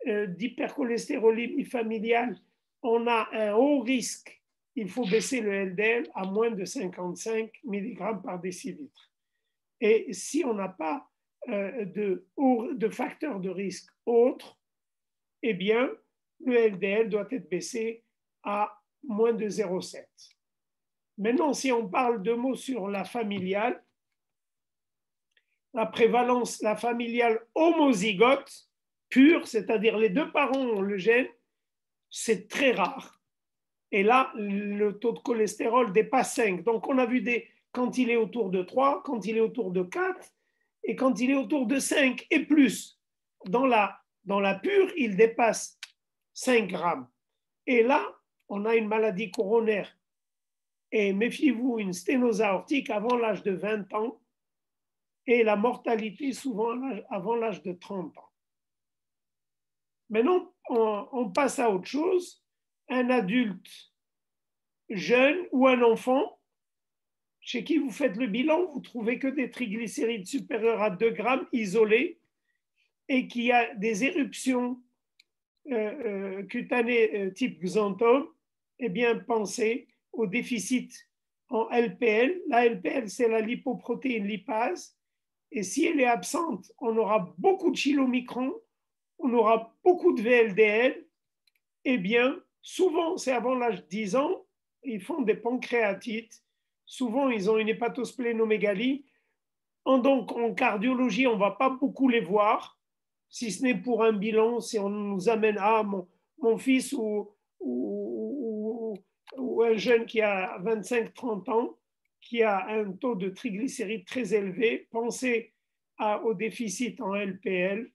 d'hypercholestérolémie familiale, on a un haut risque, il faut baisser le LDL à moins de 55 mg par décilitre. Et si on n'a pas de facteurs de risque autres, eh bien, le LDL doit être baissé à moins de 0,7. Maintenant, si on parle de mots sur la familiale, la prévalence, la familiale homozygote pure, c'est-à-dire les deux parents ont le gène, c'est très rare. Et là, le taux de cholestérol dépasse 5. Donc, on a vu quand il est autour de 3, quand il est autour de 4, et quand il est autour de 5 et plus. Dans la pure, il dépasse 5 grammes. Et là, on a une maladie coronaire. Et méfiez-vous, une sténose aortique avant l'âge de 20 ans et la mortalité souvent avant l'âge de 30 ans. Maintenant, on passe à autre chose. Un adulte jeune ou un enfant chez qui vous faites le bilan, vous trouvez que des triglycérides supérieurs à 2 grammes isolés et qui a des éruptions cutanées type xanthome, eh bien, pensez au déficit en LPL. La LPL, c'est la lipoprotéine lipase. Et si elle est absente, on aura beaucoup de chylomicrons, on aura beaucoup de VLDL. Eh bien, souvent, c'est avant l'âge de 10 ans, ils font des pancréatites. Souvent, ils ont une hépatosplénomégalie. Donc, en cardiologie, on ne va pas beaucoup les voir, si ce n'est pour un bilan, si on nous amène mon fils ou un jeune qui a 25-30 ans, qui a un taux de triglycérides très élevé, pensez au déficit en LPL.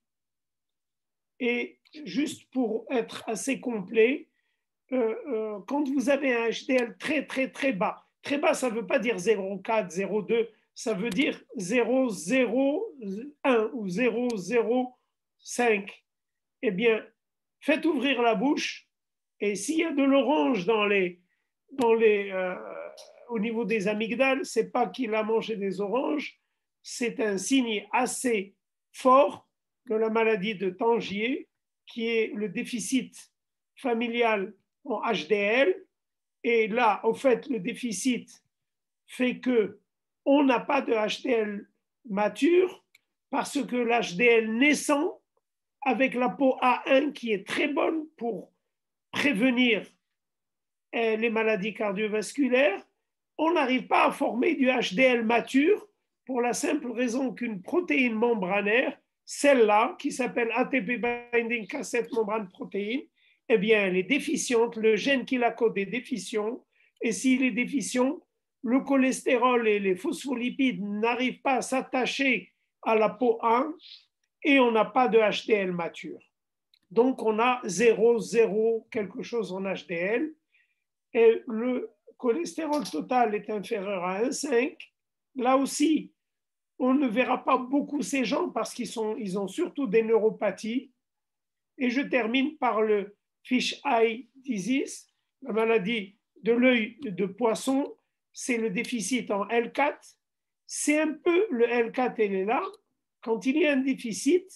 Et juste pour être assez complet, quand vous avez un HDL très, très, très bas, ça ne veut pas dire 0,4, 0,2, ça veut dire 0,01 ou 0,05. Eh bien, faites ouvrir la bouche et s'il y a de l'orange au niveau des amygdales, ce n'est pas qu'il a mangé des oranges, c'est un signe assez fort de la maladie de Tangier, qui est le déficit familial en HDL. Et là, au fait, le déficit fait qu'on n'a pas de HDL mature parce que l'HDL naissant, avec la peau A1 qui est très bonne pour prévenir les maladies cardiovasculaires, on n'arrive pas à former du HDL mature pour la simple raison qu'une protéine membranaire, celle-là, qui s'appelle ATP binding cassette membrane protéine, eh bien, elle est déficiente, le gène qui la code est déficient, et s'il est déficient, le cholestérol et les phospholipides n'arrivent pas à s'attacher à la peau 1 et on n'a pas de HDL mature. Donc, on a 0, 0, quelque chose en HDL. et le cholestérol total est inférieur à 1,5, là aussi, on ne verra pas beaucoup ces gens parce qu'ils ont surtout des neuropathies. Et je termine par le fish eye disease, la maladie de l'œil de poisson, c'est le déficit en L4. C'est un peu le L4, elle est là. Quand il y a un déficit,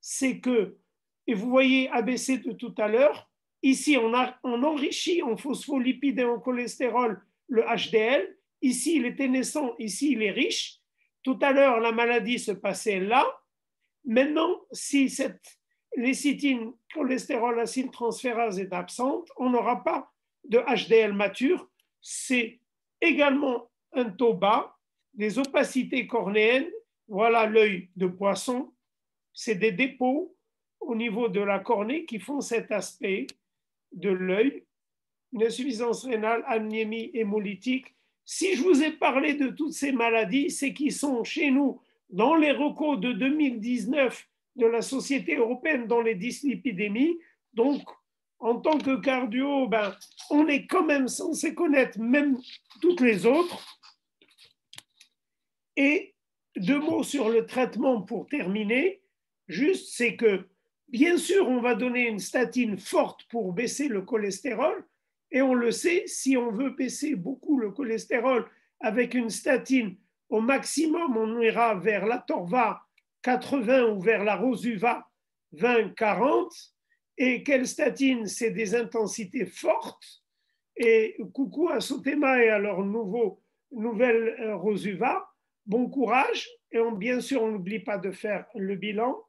c'est que, et vous voyez ABC de tout à l'heure, ici on enrichit en phospholipides et en cholestérol le HDL. Ici il était naissant, ici il est riche. Tout à l'heure la maladie se passait là. Maintenant, si cette lécithine, cholestérol acyltransférase est absente, on n'aura pas de HDL mature. C'est également un taux bas, des opacités cornéennes. Voilà l'œil de poisson. C'est des dépôts au niveau de la cornée qui font cet aspect de l'œil. Une insuffisance rénale, anémie hémolytique. Si je vous ai parlé de toutes ces maladies, c'est qu'ils sont chez nous dans les recos de 2019 de la Société européenne dans les dyslipidémies. Donc, en tant que cardio, on est quand même censé connaître même toutes les autres. Et 2 mots sur le traitement pour terminer. Juste, c'est que, bien sûr, on va donner une statine forte pour baisser le cholestérol. Et on le sait, si on veut baisser beaucoup le cholestérol avec une statine, au maximum, on ira vers la Torva 80 ou vers la Rosuva 20-40. Et quelle statine? C'est des intensités fortes. Et coucou à Sotema et à leur nouvelle Rosuva. Bon courage. Et bien sûr, on n'oublie pas de faire le bilan.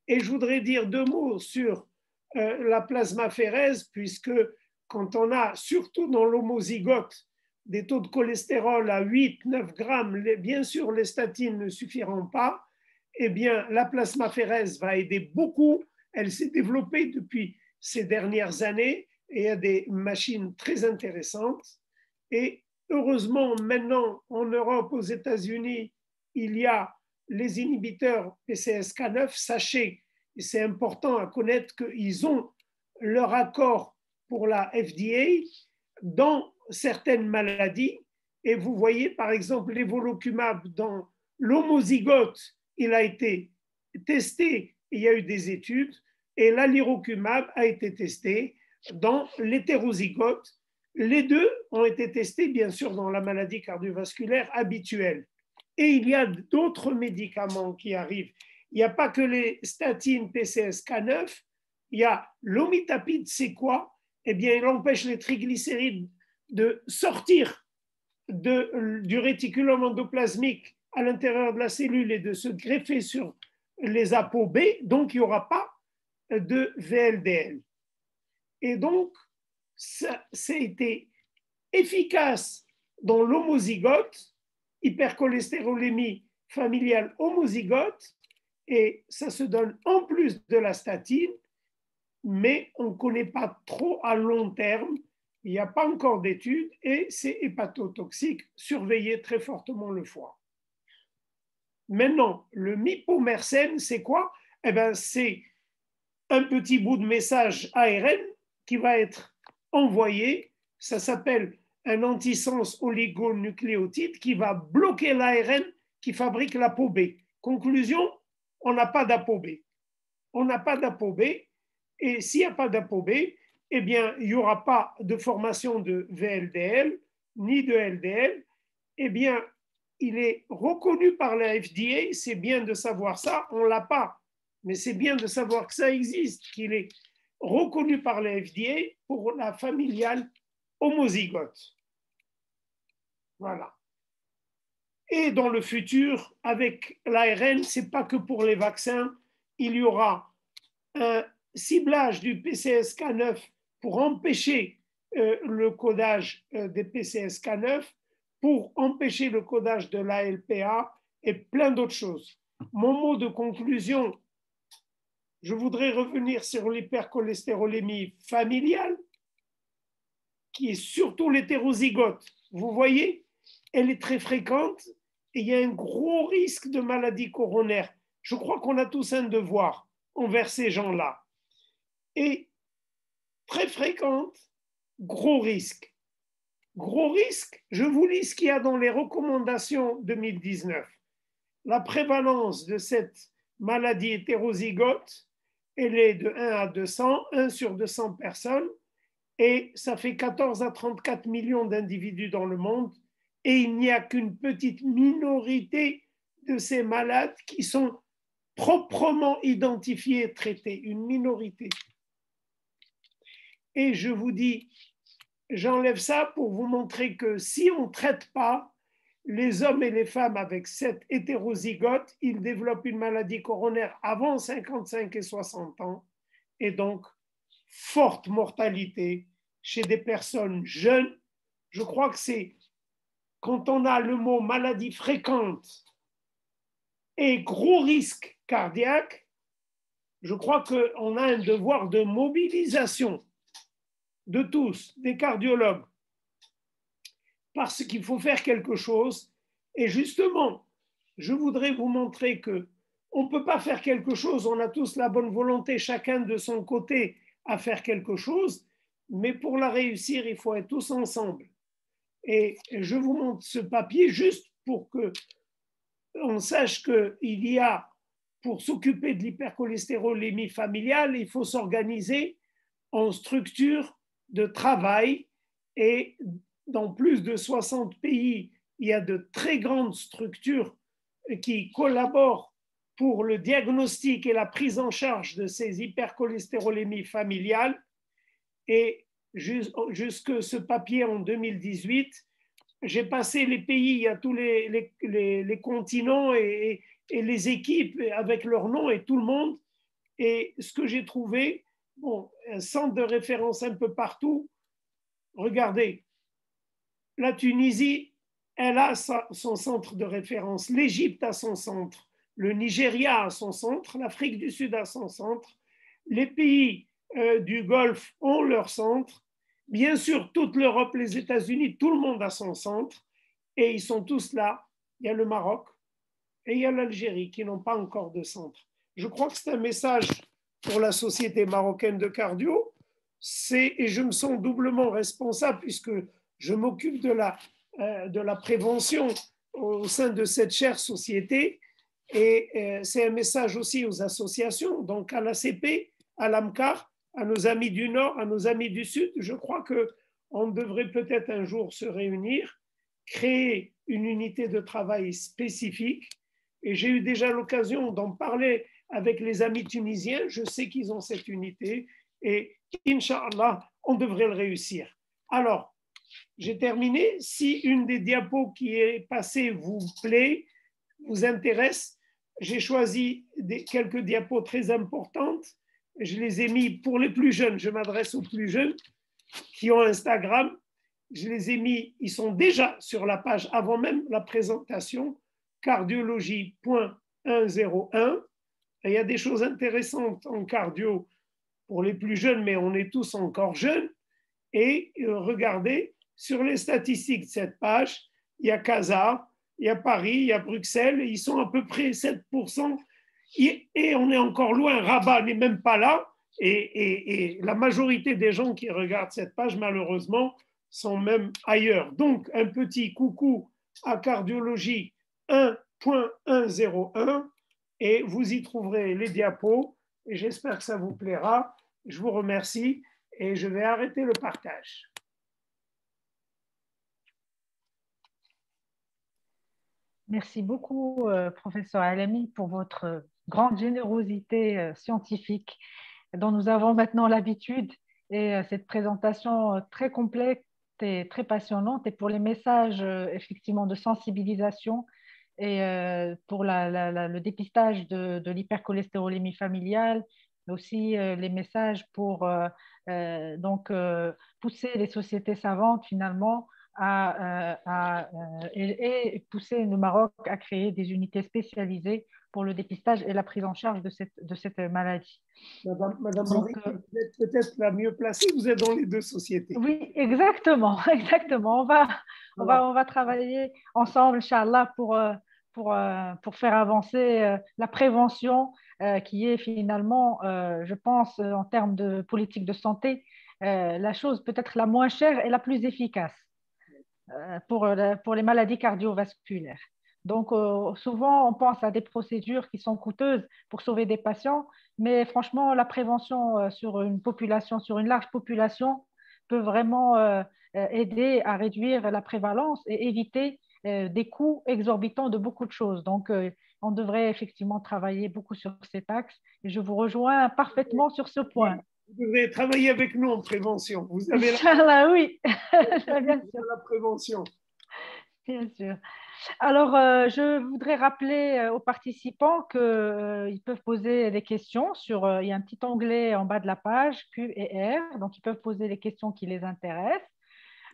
Et je voudrais dire 2 mots sur la plasmaphérèse, puisque quand on a, surtout dans l'homozygote, des taux de cholestérol à 8-9 grammes, bien sûr, les statines ne suffiront pas. Eh bien, la plasmaphérèse va aider beaucoup. Elle s'est développée depuis ces dernières années et il y a des machines très intéressantes. Et heureusement, maintenant, en Europe, aux États-Unis, il y a les inhibiteurs PCSK9. Sachez, et c'est important à connaître, qu'ils ont leur accord pour la FDA dans certaines maladies. Et vous voyez, par exemple, l'évolucumab dans l'homozygote, il a été testé, il y a eu des études, et l'alirocumab a été testé dans l'hétérozygote. Les deux ont été testés, bien sûr, dans la maladie cardiovasculaire habituelle. Et il y a d'autres médicaments qui arrivent. Il n'y a pas que les statines PCSK9, il y a l'omitapide, c'est quoi? Eh bien, il empêche les triglycérides de sortir du réticulum endoplasmique à l'intérieur de la cellule et de se greffer sur les ApoB, donc il n'y aura pas de VLDL. Et donc, ça a été efficace dans l'homozygote, hypercholestérolémie familiale homozygote, et ça se donne en plus de la statine, mais on ne connaît pas trop à long terme, il n'y a pas encore d'études et c'est hépatotoxique, surveillez très fortement le foie. Maintenant, le mipomersène, c'est quoi? Eh bien, c'est un petit bout de message ARN qui va être envoyé, ça s'appelle un antisens oligonucléotide qui va bloquer l'ARN qui fabrique l'ApoB. Conclusion, on n'a pas d'ApoB. On n'a pas d'ApoB, et s'il n'y a pas d'ApoB, eh bien, il n'y aura pas de formation de VLDL, ni de LDL. Eh bien, il est reconnu par la FDA, c'est bien de savoir ça, on ne l'a pas, mais c'est bien de savoir que ça existe, qu'il est reconnu par la FDA pour la familiale homozygote. Voilà. Et dans le futur, avec l'ARN, ce n'est pas que pour les vaccins, il y aura un ciblage du PCSK9 pour empêcher le codage des PCSK9, pour empêcher le codage de l'ALPA et plein d'autres choses. Mon mot de conclusion, je voudrais revenir sur l'hypercholestérolémie familiale, qui est surtout l'hétérozygote. Vous voyez, elle est très fréquente et il y a un gros risque de maladie coronaire. Je crois qu'on a tous un devoir envers ces gens-là. Et très fréquente, gros risque. Gros risque, je vous lis ce qu'il y a dans les recommandations 2019. La prévalence de cette maladie hétérozygote, elle est de 1 à 200, 1 sur 200 personnes, et ça fait 14 à 34 millions d'individus dans le monde, et il n'y a qu'une petite minorité de ces malades qui sont proprement identifiés et traités, une minorité. Et je vous dis, j'enlève ça pour vous montrer que si on ne traite pas les hommes et les femmes avec cette hétérozygote, ils développent une maladie coronaire avant 55 et 60 ans, et donc forte mortalité chez des personnes jeunes. Je crois que c'est quand on a le mot maladie fréquente et gros risque cardiaque, je crois qu'on a un devoir de mobilisation de tous, des cardiologues, parce qu'il faut faire quelque chose. Et justement, je voudrais vous montrer que on ne peut pas faire quelque chose, on a tous la bonne volonté, chacun de son côté, à faire quelque chose, mais pour la réussir, il faut être tous ensemble. Et je vous montre ce papier juste pour qu'on sache qu'il y a, pour s'occuper de l'hypercholestérolémie familiale, il faut s'organiser en structure de travail, et dans plus de 60 pays, il y a de très grandes structures qui collaborent pour le diagnostic et la prise en charge de ces hypercholestérolémies familiales. Et jusque ce papier en 2018, j'ai passé les pays à tous les continents et les équipes avec leurs noms et tout le monde. Et ce que j'ai trouvé, bon, un centre de référence un peu partout. Regardez, la Tunisie, elle a son centre de référence. L'Égypte a son centre. Le Nigeria a son centre. L'Afrique du Sud a son centre. Les pays du Golfe ont leur centre. Bien sûr, toute l'Europe, les États-Unis, tout le monde a son centre. Et ils sont tous là. Il y a le Maroc et il y a l'Algérie qui n'ont pas encore de centre. Je crois que c'est un message pour la Société marocaine de cardio. Et je me sens doublement responsable puisque je m'occupe de la prévention au sein de cette chère société. Et c'est un message aussi aux associations, donc à l'ACP, à l'AMCAR, à nos amis du Nord, à nos amis du Sud. Je crois qu'on devrait peut-être un jour se réunir, créer une unité de travail spécifique. Et j'ai eu déjà l'occasion d'en parler avec les amis tunisiens. Je sais qu'ils ont cette unité et Inch'Allah, on devrait le réussir. Alors, j'ai terminé. Si une des diapos qui est passée vous plaît, vous intéresse, j'ai choisi quelques diapos très importantes. Je les ai mis pour les plus jeunes. Je m'adresse aux plus jeunes qui ont Instagram. Je les ai mis, ils sont déjà sur la page avant même la présentation, cardiologie.101. Et il y a des choses intéressantes en cardio pour les plus jeunes, mais on est tous encore jeunes. Et regardez, sur les statistiques de cette page, il y a Casa, il y a Paris, il y a Bruxelles, ils sont à peu près 7%. Et on est encore loin, Rabat n'est même pas là. Et la majorité des gens qui regardent cette page, malheureusement, sont même ailleurs. Donc, un petit coucou à Cardiologie 1.101 et vous y trouverez les diapos. Et j'espère que ça vous plaira. Je vous remercie et je vais arrêter le partage. Merci beaucoup, professeur Alami, pour votre grande générosité scientifique dont nous avons maintenant l'habitude et cette présentation très complète et très passionnante et pour les messages effectivement de sensibilisation et pour le dépistage de l'hypercholestérolémie familiale, mais aussi les messages pour pousser les sociétés savantes finalement et pousser le Maroc à créer des unités spécialisées pour le dépistage et la prise en charge de cette maladie. Madame Henry, vous êtes peut-être la mieux placée, vous êtes dans les deux sociétés. Oui, exactement, exactement. On va travailler ensemble, Inch'Allah, pour faire avancer la prévention qui est finalement, je pense, en termes de politique de santé, la chose peut-être la moins chère et la plus efficace. pour les maladies cardiovasculaires. Donc, souvent, on pense à des procédures qui sont coûteuses pour sauver des patients, mais franchement, la prévention sur une population, sur une large population, peut vraiment aider à réduire la prévalence et éviter des coûts exorbitants de beaucoup de choses. Donc, on devrait effectivement travailler beaucoup sur cet axe et je vous rejoins parfaitement sur ce point. Vous devez travailler avec nous en prévention. Vous avez Inch'Allah, oui, bien sûr. la prévention. Bien sûr. Alors, je voudrais rappeler aux participants qu'ils peuvent poser des questions il y a un petit onglet en bas de la page, Q et R, donc ils peuvent poser les questions qui les intéressent.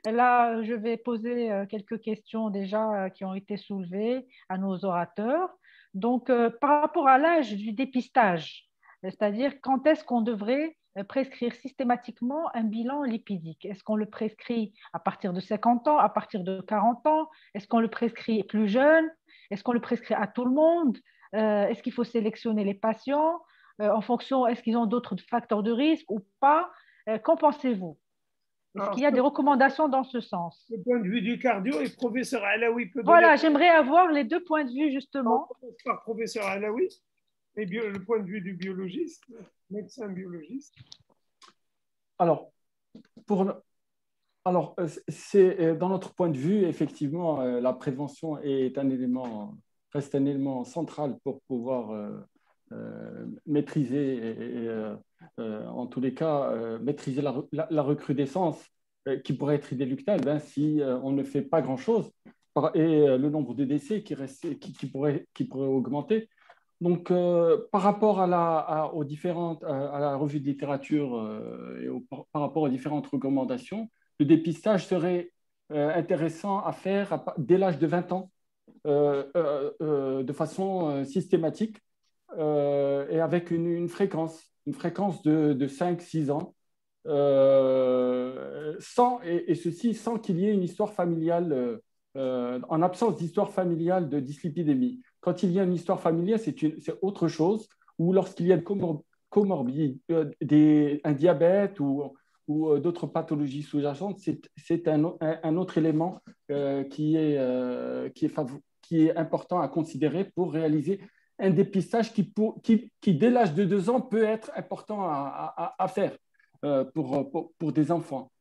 Et là, je vais poser quelques questions déjà qui ont été soulevées à nos orateurs. Donc, par rapport à l'âge du dépistage, c'est-à-dire quand est-ce qu'on devrait prescrire systématiquement un bilan lipidique? Est-ce qu'on le prescrit à partir de 50 ans, à partir de 40 ans? Est-ce qu'on le prescrit plus jeune? Est-ce qu'on le prescrit à tout le monde? Est-ce qu'il faut sélectionner les patients en fonction, est-ce qu'ils ont d'autres facteurs de risque ou pas? Qu'en pensez-vous? Est-ce qu'il y a des recommandations dans ce sens? Le point de vue du cardio, et professeur Alaoui peut donner... Voilà, j'aimerais avoir les deux points de vue justement. Par professeur Alaoui, le point de vue du biologiste, médecin biologiste. Alors, c'est dans notre point de vue, effectivement, la prévention reste un élément central pour pouvoir maîtriser, en tous les cas, maîtriser la recrudescence qui pourrait être inéluctable si on ne fait pas grand-chose, et le nombre de décès qui pourrait augmenter. Donc, par rapport à la revue de littérature et par rapport aux différentes recommandations, le dépistage serait intéressant à faire dès l'âge de 20 ans, de façon systématique et avec une fréquence de 5-6 ans, ceci sans qu'il y ait une histoire familiale, en absence d'histoire familiale de dyslipidémie. Quand il y a une histoire familiale, c'est autre chose, ou lorsqu'il y a un diabète ou d'autres pathologies sous-jacentes, c'est un autre élément qui est important à considérer pour réaliser un dépistage qui dès l'âge de 2 ans, peut être important à faire pour des enfants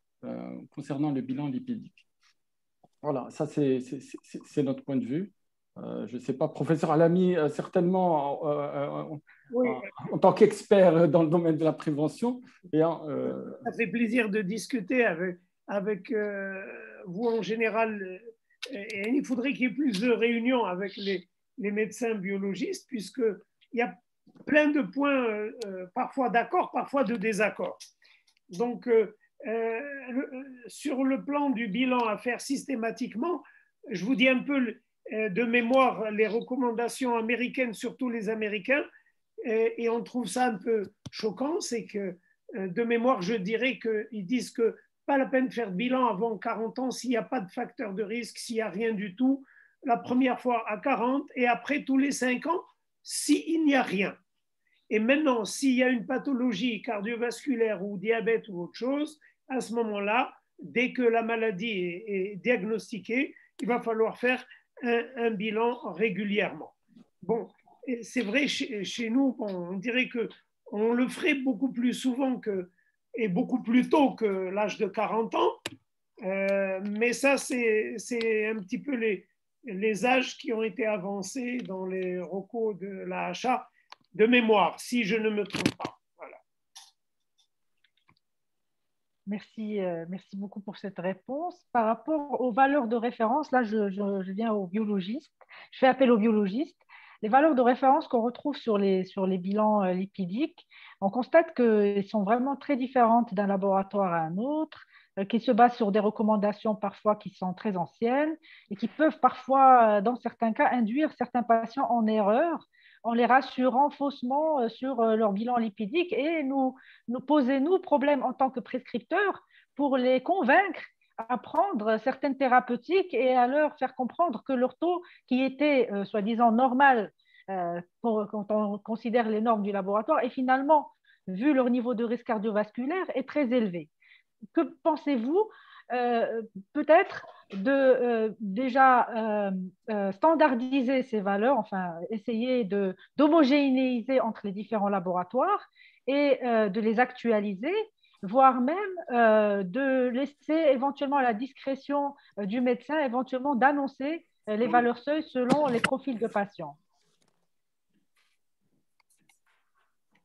concernant le bilan lipidique. Voilà, ça c'est notre point de vue. Je ne sais pas, professeur Alami, certainement oui. en tant qu'expert dans le domaine de la prévention. Ça fait plaisir de discuter avec vous en général. Et il faudrait qu'il y ait plus de réunions avec les médecins biologistes, puisqu'il y a plein de points, parfois d'accord, parfois de désaccord. Donc, sur le plan du bilan à faire systématiquement, je vous dis un peu de mémoire les recommandations américaines, surtout les Américains, et on trouve ça un peu choquant, c'est que de mémoire, je dirais qu'ils disent que pas la peine de faire de bilan avant 40 ans s'il n'y a pas de facteur de risque, s'il n'y a rien du tout, la première fois à 40 et après tous les 5 ans, s'il n'y a rien. Et maintenant, s'il y a une pathologie cardiovasculaire ou diabète ou autre chose, à ce moment-là, dès que la maladie est diagnostiquée, il va falloir faire un bilan régulièrement. Bon, c'est vrai, chez nous, on dirait qu'on le ferait beaucoup plus souvent et beaucoup plus tôt que l'âge de 40 ans, mais ça, c'est un petit peu les âges qui ont été avancés dans les recos de l'AHA de mémoire, si je ne me trompe pas. Voilà. Merci beaucoup pour cette réponse. Par rapport aux valeurs de référence, là, je viens aux biologistes. Je fais appel aux biologistes. Les valeurs de référence qu'on retrouve sur les bilans lipidiques, on constate qu'elles sont vraiment très différentes d'un laboratoire à un autre, qui se basent sur des recommandations parfois qui sont très anciennes et qui peuvent parfois, dans certains cas, induire certains patients en erreur en les rassurant faussement sur leur bilan lipidique et nous poser, problème en tant que prescripteurs pour les convaincre à prendre certaines thérapeutiques et à leur faire comprendre que leur taux qui était soi-disant normal quand on considère les normes du laboratoire est finalement, vu leur niveau de risque cardiovasculaire, est très élevé. Que pensez-vous peut-être déjà standardiser ces valeurs, enfin essayer d'homogénéiser entre les différents laboratoires et de les actualiser, voire même de laisser éventuellement à la discrétion du médecin, éventuellement d'annoncer les valeurs seuil selon les profils de patients.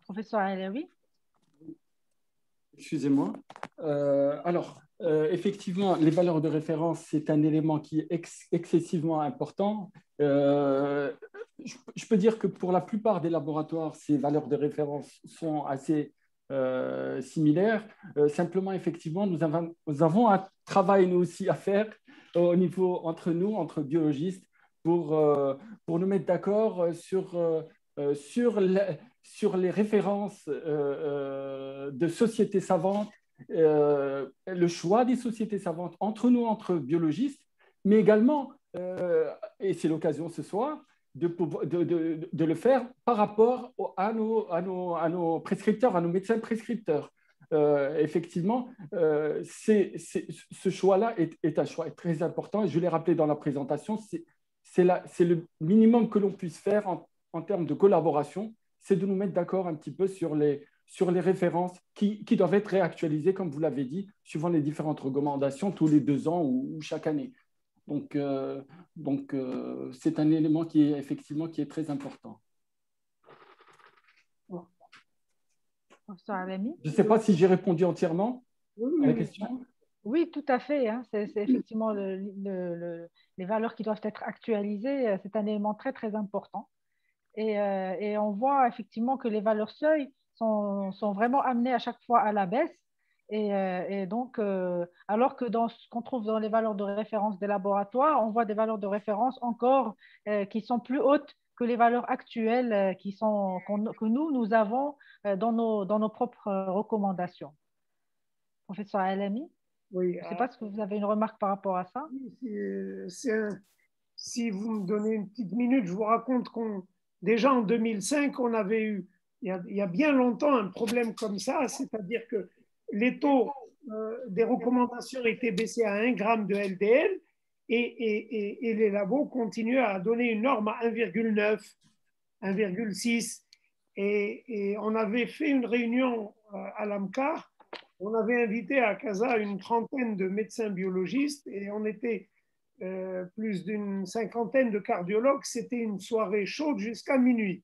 Professeur Alaoui. Excusez-moi. Effectivement, les valeurs de référence, c'est un élément qui est excessivement important. Je peux dire que pour la plupart des laboratoires, ces valeurs de référence sont assez similaires. Simplement, effectivement, nous avons un travail, nous aussi, à faire au niveau entre nous, entre biologistes, pour nous mettre d'accord sur les références de sociétés savantes, le choix des sociétés savantes entre nous, entre biologistes, mais également, et c'est l'occasion ce soir, de le faire par rapport à nos prescripteurs, à nos médecins prescripteurs. Effectivement, ce choix-là est un choix très important. Je l'ai rappelé dans la présentation, c'est le minimum que l'on puisse faire en termes de collaboration, c'est de nous mettre d'accord un petit peu sur les références qui doivent être réactualisées, comme vous l'avez dit, suivant les différentes recommandations tous les 2 ans ou chaque année. Donc, c'est un élément qui est très important. Je ne sais pas si j'ai répondu entièrement à la question. Oui, tout à fait. Hein. C'est effectivement les valeurs qui doivent être actualisées. C'est un élément très, très important. Et on voit effectivement que les valeurs seuil sont vraiment amenées à chaque fois à la baisse. Et donc, alors que dans ce qu'on trouve dans les valeurs de référence des laboratoires, on voit des valeurs de référence encore qui sont plus hautes que les valeurs actuelles que nous avons dans nos propres recommandations. Professeur Alami, oui, je ne sais pas si vous avez une remarque par rapport à ça. Si vous me donnez une petite minute, je vous raconte déjà en 2005, on avait eu, il y a bien longtemps, un problème comme ça, c'est-à-dire que les taux des recommandations étaient baissés à 1 gramme de LDL et les labos continuaient à donner une norme à 1,9, 1,6. Et on avait fait une réunion à l'AMCAR, on avait invité à CASA une trentaine de médecins biologistes et on était plus d'une cinquantaine de cardiologues. C'était une soirée chaude jusqu'à minuit.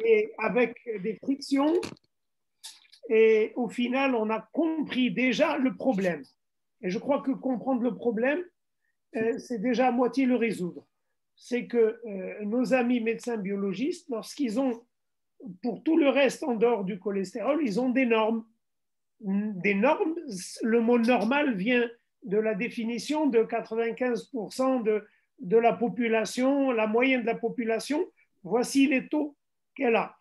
Et avec des frictions, et au final, on a compris déjà le problème. Et je crois que comprendre le problème, c'est déjà à moitié le résoudre. C'est que nos amis médecins biologistes, lorsqu'ils ont, pour tout le reste en dehors du cholestérol, ils ont des normes. Des normes, le mot normal vient de la définition de 95% de la population, la moyenne de la population. Voici les taux qu'elle a.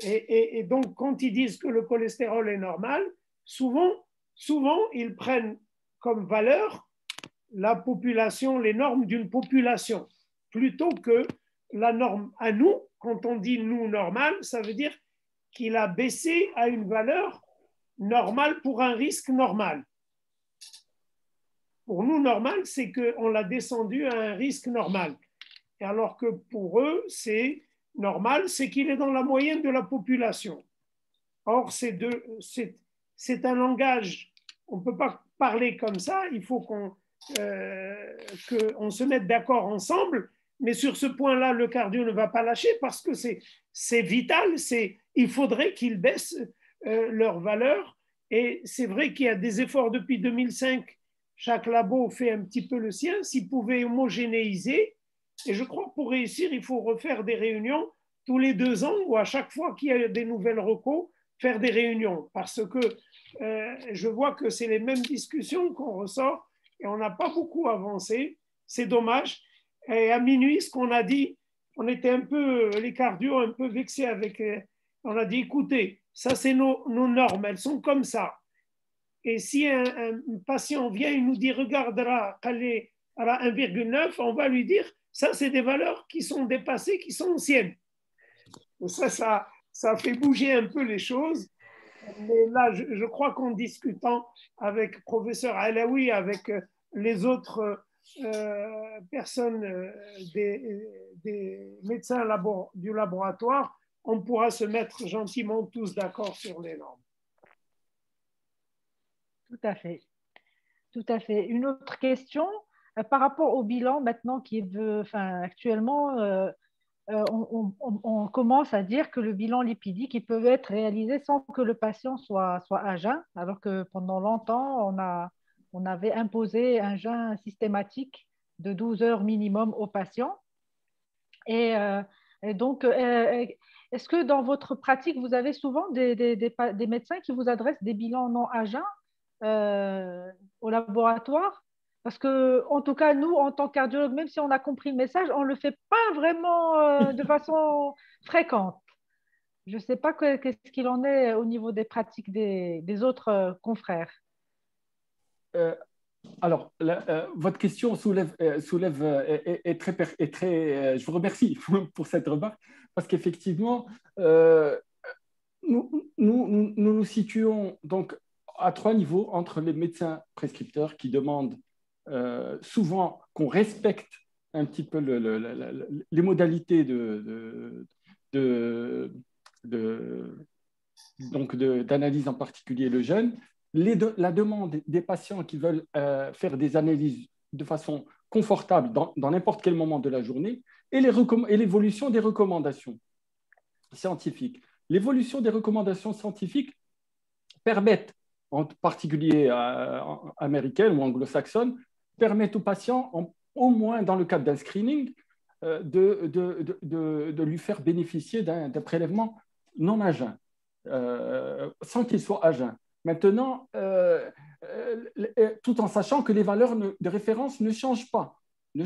Et donc, quand ils disent que le cholestérol est normal, souvent, ils prennent comme valeur la population, les normes d'une population, plutôt que la norme à nous. Quand on dit nous normal, ça veut dire qu'il a baissé à une valeur normale pour un risque normal. Pour nous, normal, c'est qu'on l'a descendu à un risque normal. Et alors que pour eux, c'est normal, c'est qu'il est dans la moyenne de la population. Or, c'est un langage, on ne peut pas parler comme ça, il faut qu'on se mette d'accord ensemble, mais sur ce point-là, le cardio ne va pas lâcher parce que c'est vital, il faudrait qu'ils baissent leurs valeurs. Et c'est vrai qu'il y a des efforts depuis 2005, chaque labo fait un petit peu le sien, s'ils pouvaient homogénéiser. Et je crois que pour réussir, il faut refaire des réunions tous les 2 ans ou à chaque fois qu'il y a des nouvelles recos, faire des réunions. Parce que je vois que c'est les mêmes discussions qu'on ressort et on n'a pas beaucoup avancé. C'est dommage. Et à minuit, ce qu'on a dit, on était un peu, les cardio, un peu vexés avec. On a dit, écoutez, ça c'est nos normes, elles sont comme ça. Et si un patient vient et nous dit, regardera, elle est à 1,9, on va lui dire, ça c'est des valeurs qui sont dépassées, qui sont anciennes. Ça fait bouger un peu les choses. Mais là, je crois qu'en discutant avec le professeur Alaoui, avec les autres personnes, des médecins du laboratoire, on pourra se mettre gentiment tous d'accord sur les normes. Tout à fait. Tout à fait. Une autre question par rapport au bilan maintenant actuellement, on commence à dire que le bilan lipidique il peut être réalisé sans que le patient soit à jeun, alors que pendant longtemps, on avait imposé un jeûne systématique de 12 heures minimum aux patients. Et donc, est-ce que dans votre pratique, vous avez souvent des médecins qui vous adressent des bilans non à jeun au laboratoire? Parce que, en tout cas, nous, en tant que cardiologue, même si on a compris le message, on ne le fait pas vraiment de façon fréquente. Je ne sais pas qu'est-ce qu'il en est au niveau des pratiques des autres confrères. Alors, votre question est très je vous remercie pour cette remarque, parce qu'effectivement, nous situons donc à 3 niveaux entre les médecins prescripteurs qui demandent souvent qu'on respecte un petit peu les modalités d'analyse, en particulier le jeûne, la demande des patients qui veulent faire des analyses de façon confortable dans n'importe quel moment de la journée, et l'évolution des recommandations scientifiques. L'évolution des recommandations scientifiques permettent, en particulier américaines ou anglo-saxonnes, permettent aux patients, au moins dans le cadre d'un screening, de lui faire bénéficier d'un prélèvement non à jeun, sans qu'il soit à jeun. Maintenant, tout en sachant que les valeurs de référence ne changent pas. La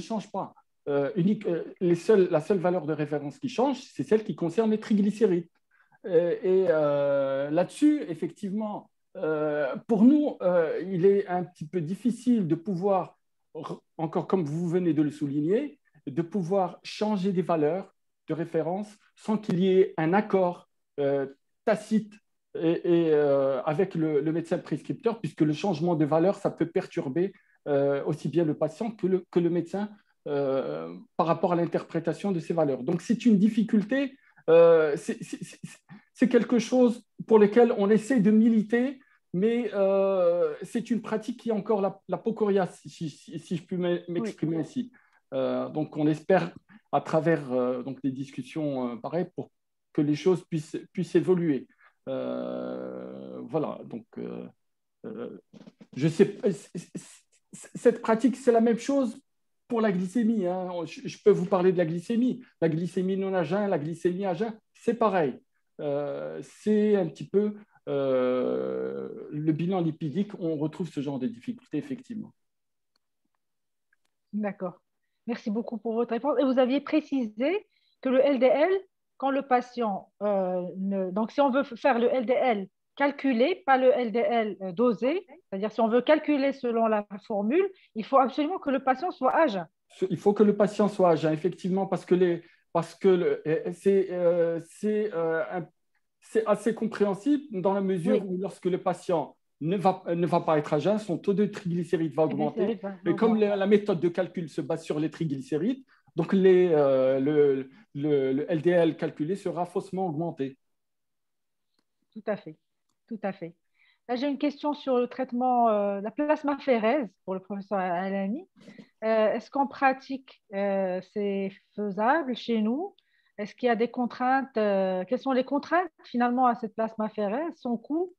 seule valeur de référence qui change, c'est celle qui concerne les triglycérides. Là-dessus, effectivement, pour nous, il est un petit peu difficile de pouvoir, encore comme vous venez de le souligner, de pouvoir changer des valeurs de référence sans qu'il y ait un accord tacite avec le médecin prescripteur, puisque le changement de valeur, ça peut perturber aussi bien le patient que le médecin par rapport à l'interprétation de ces valeurs. Donc, c'est une difficulté, c'est quelque chose pour lequel on essaie de militer, mais c'est une pratique qui est encore la peau coriace, si je puis m'exprimer ainsi. Donc, on espère, à travers donc des discussions pareilles, pour que les choses puissent évoluer. Voilà, donc je sais, cette pratique, c'est la même chose pour la glycémie. Hein. Je peux vous parler de la glycémie non à jeun, la glycémie à jeun, c'est pareil. C'est un petit peu le bilan lipidique, on retrouve ce genre de difficultés, effectivement. D'accord. Merci beaucoup pour votre réponse. Et vous aviez précisé que le LDL, quand le patient, donc si on veut faire le LDL calculé, pas le LDL dosé, c'est-à-dire si on veut calculer selon la formule, il faut absolument que le patient soit à jeun. Il faut que le patient soit à jeun, effectivement, parce que c'est assez compréhensible dans la mesure où lorsque le patient ne va pas être à jeun, son taux de triglycérides va augmenter. Et comme la méthode de calcul se base sur les triglycérides, donc le LDL calculé sera faussement augmenté. Tout à fait, tout à fait. Là, j'ai une question sur le traitement la plasmaphérèse pour le professeur Alami. Est-ce qu'en pratique, c'est faisable chez nous? Est-ce qu'il y a des contraintes? Quelles sont les contraintes finalement à cette plasmaphérèse, son coût?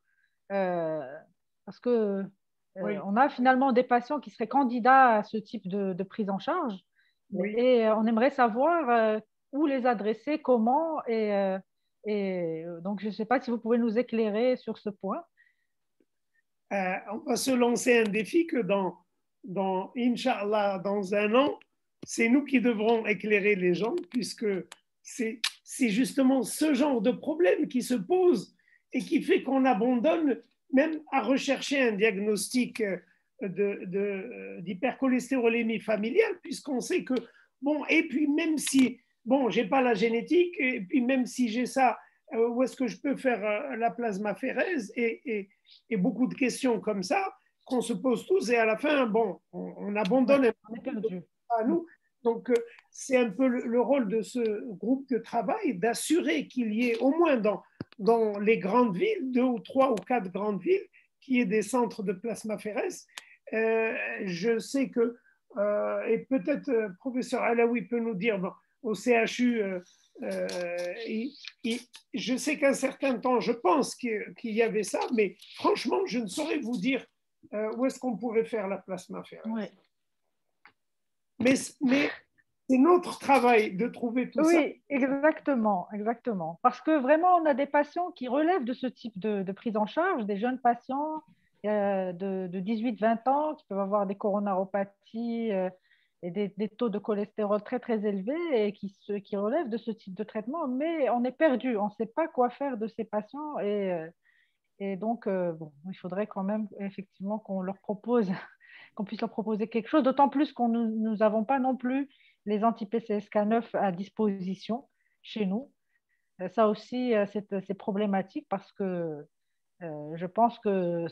Parce que on a finalement des patients qui seraient candidats à ce type de prise en charge. Oui. Et on aimerait savoir où les adresser, comment. Et donc, je ne sais pas si vous pouvez nous éclairer sur ce point. On va se lancer un défi que Inch'Allah, dans un an, c'est nous qui devrons éclairer les gens, puisque c'est justement ce genre de problème qui se pose et qui fait qu'on abandonne même à rechercher un diagnostic d'hypercholestérolémie familiale, puisqu'on sait que, bon, et puis même si, bon, je n'ai pas la génétique, et puis même si j'ai ça, où est-ce que je peux faire la plasmaphérèse et beaucoup de questions comme ça, qu'on se pose tous et à la fin, bon, on abandonne on est perdu. à nous. Donc, c'est un peu le rôle de ce groupe de travail d'assurer qu'il y ait au moins dans les grandes villes, 2 ou 3 ou 4 grandes villes, qu'il y ait des centres de plasmaphéreses. Je sais que, et peut-être professeur Alaoui peut nous dire, bon, au CHU, je sais qu'un certain temps, je pense qu'il y avait ça, mais franchement, je ne saurais vous dire où est-ce qu'on pourrait faire la plasmaphérèse. Oui. Mais c'est notre travail de trouver tout ça. Oui, exactement, exactement. Parce que vraiment, on a des patients qui relèvent de ce type de prise en charge, des jeunes patients de 18-20 ans qui peuvent avoir des coronaropathies et des taux de cholestérol très, très élevés et qui relèvent de ce type de traitement. Mais on est perdu, on ne sait pas quoi faire de ces patients. Et donc, bon, il faudrait quand même effectivement qu'on leur propose, qu'on puisse leur proposer quelque chose, d'autant plus qu'on nous n'avons pas non plus les anti-PCSK9 à disposition chez nous. Ça aussi, c'est problématique parce que je pense que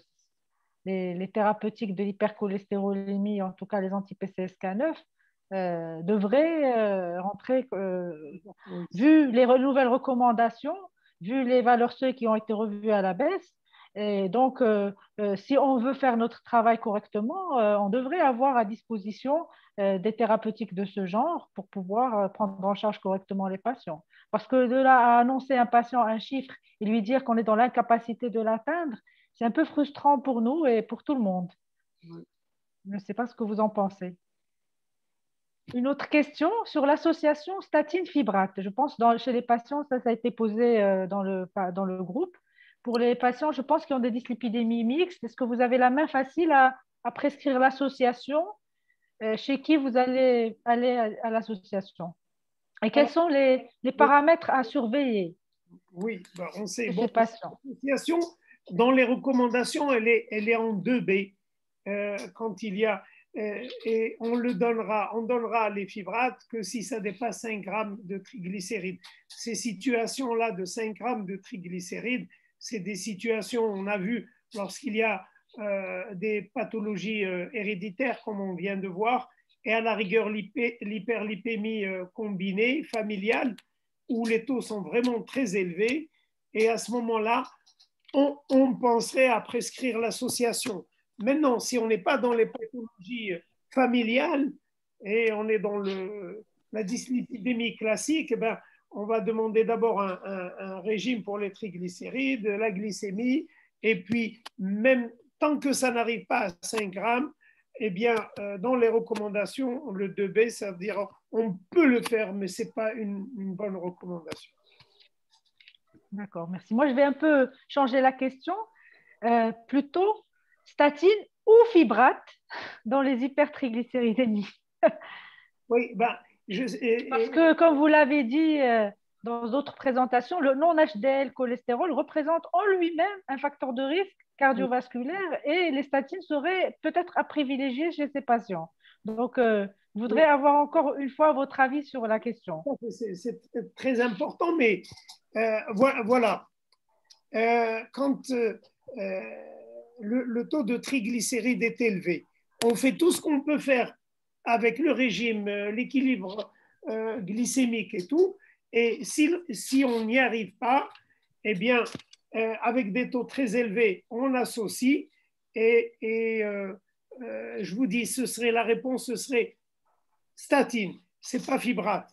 les thérapeutiques de l'hypercholestérolémie, en tout cas les anti-PCSK9, devraient rentrer, vu les nouvelles recommandations, vu les valeurs seuil qui ont été revues à la baisse. Et donc, si on veut faire notre travail correctement, on devrait avoir à disposition des thérapeutiques de ce genre pour pouvoir prendre en charge correctement les patients. Parce que de là à annoncer à un patient un chiffre et lui dire qu'on est dans l'incapacité de l'atteindre, c'est un peu frustrant pour nous et pour tout le monde. Je ne sais pas ce que vous en pensez. Une autre question sur l'association statine-fibrate. Je pense chez les patients, ça a été posé dans le groupe. Pour les patients, je pense, qui ont des dyslipidémies mixtes, est-ce que vous avez la main facile à prescrire l'association? Chez qui vous allez aller à l'association? Et quels sont les paramètres à surveiller? Oui, ben on sait. Chez ces patients. L'association, dans les recommandations, elle est en 2B. Quand il y a, et on donnera les fibrates que si ça dépasse 5 grammes de triglycérides. Ces situations-là de 5 grammes de triglycérides, c'est des situations, on a vu, lorsqu'il y a des pathologies héréditaires, comme on vient de voir, et à la rigueur l'hyperlipémie combinée, familiale, où les taux sont vraiment très élevés. Et à ce moment-là, on penserait à prescrire l'association. Maintenant, si on n'est pas dans les pathologies familiales et on est dans la dyslipidémie classique, ben, on va demander d'abord un régime pour les triglycérides, la glycémie, et puis même tant que ça n'arrive pas à 5 grammes, eh bien, dans les recommandations, le 2B, ça veut dire on peut le faire, mais ce n'est pas une bonne recommandation. D'accord, merci. Moi, je vais un peu changer la question. Plutôt statine ou fibrate dans les hypertriglycéridémies. Oui, ben, parce que, comme vous l'avez dit dans d'autres présentations, le non-HDL cholestérol représente en lui-même un facteur de risque cardiovasculaire et les statines seraient peut-être à privilégier chez ces patients. Donc, je voudrais avoir encore une fois votre avis sur la question. C'est très important, mais voilà. Quand le taux de triglycérides est élevé, on fait tout ce qu'on peut faire avec le régime, l'équilibre glycémique et tout, et si on n'y arrive pas, eh bien, avec des taux très élevés, on associe, et je vous dis, la réponse, ce serait statine, c'est pas fibrate.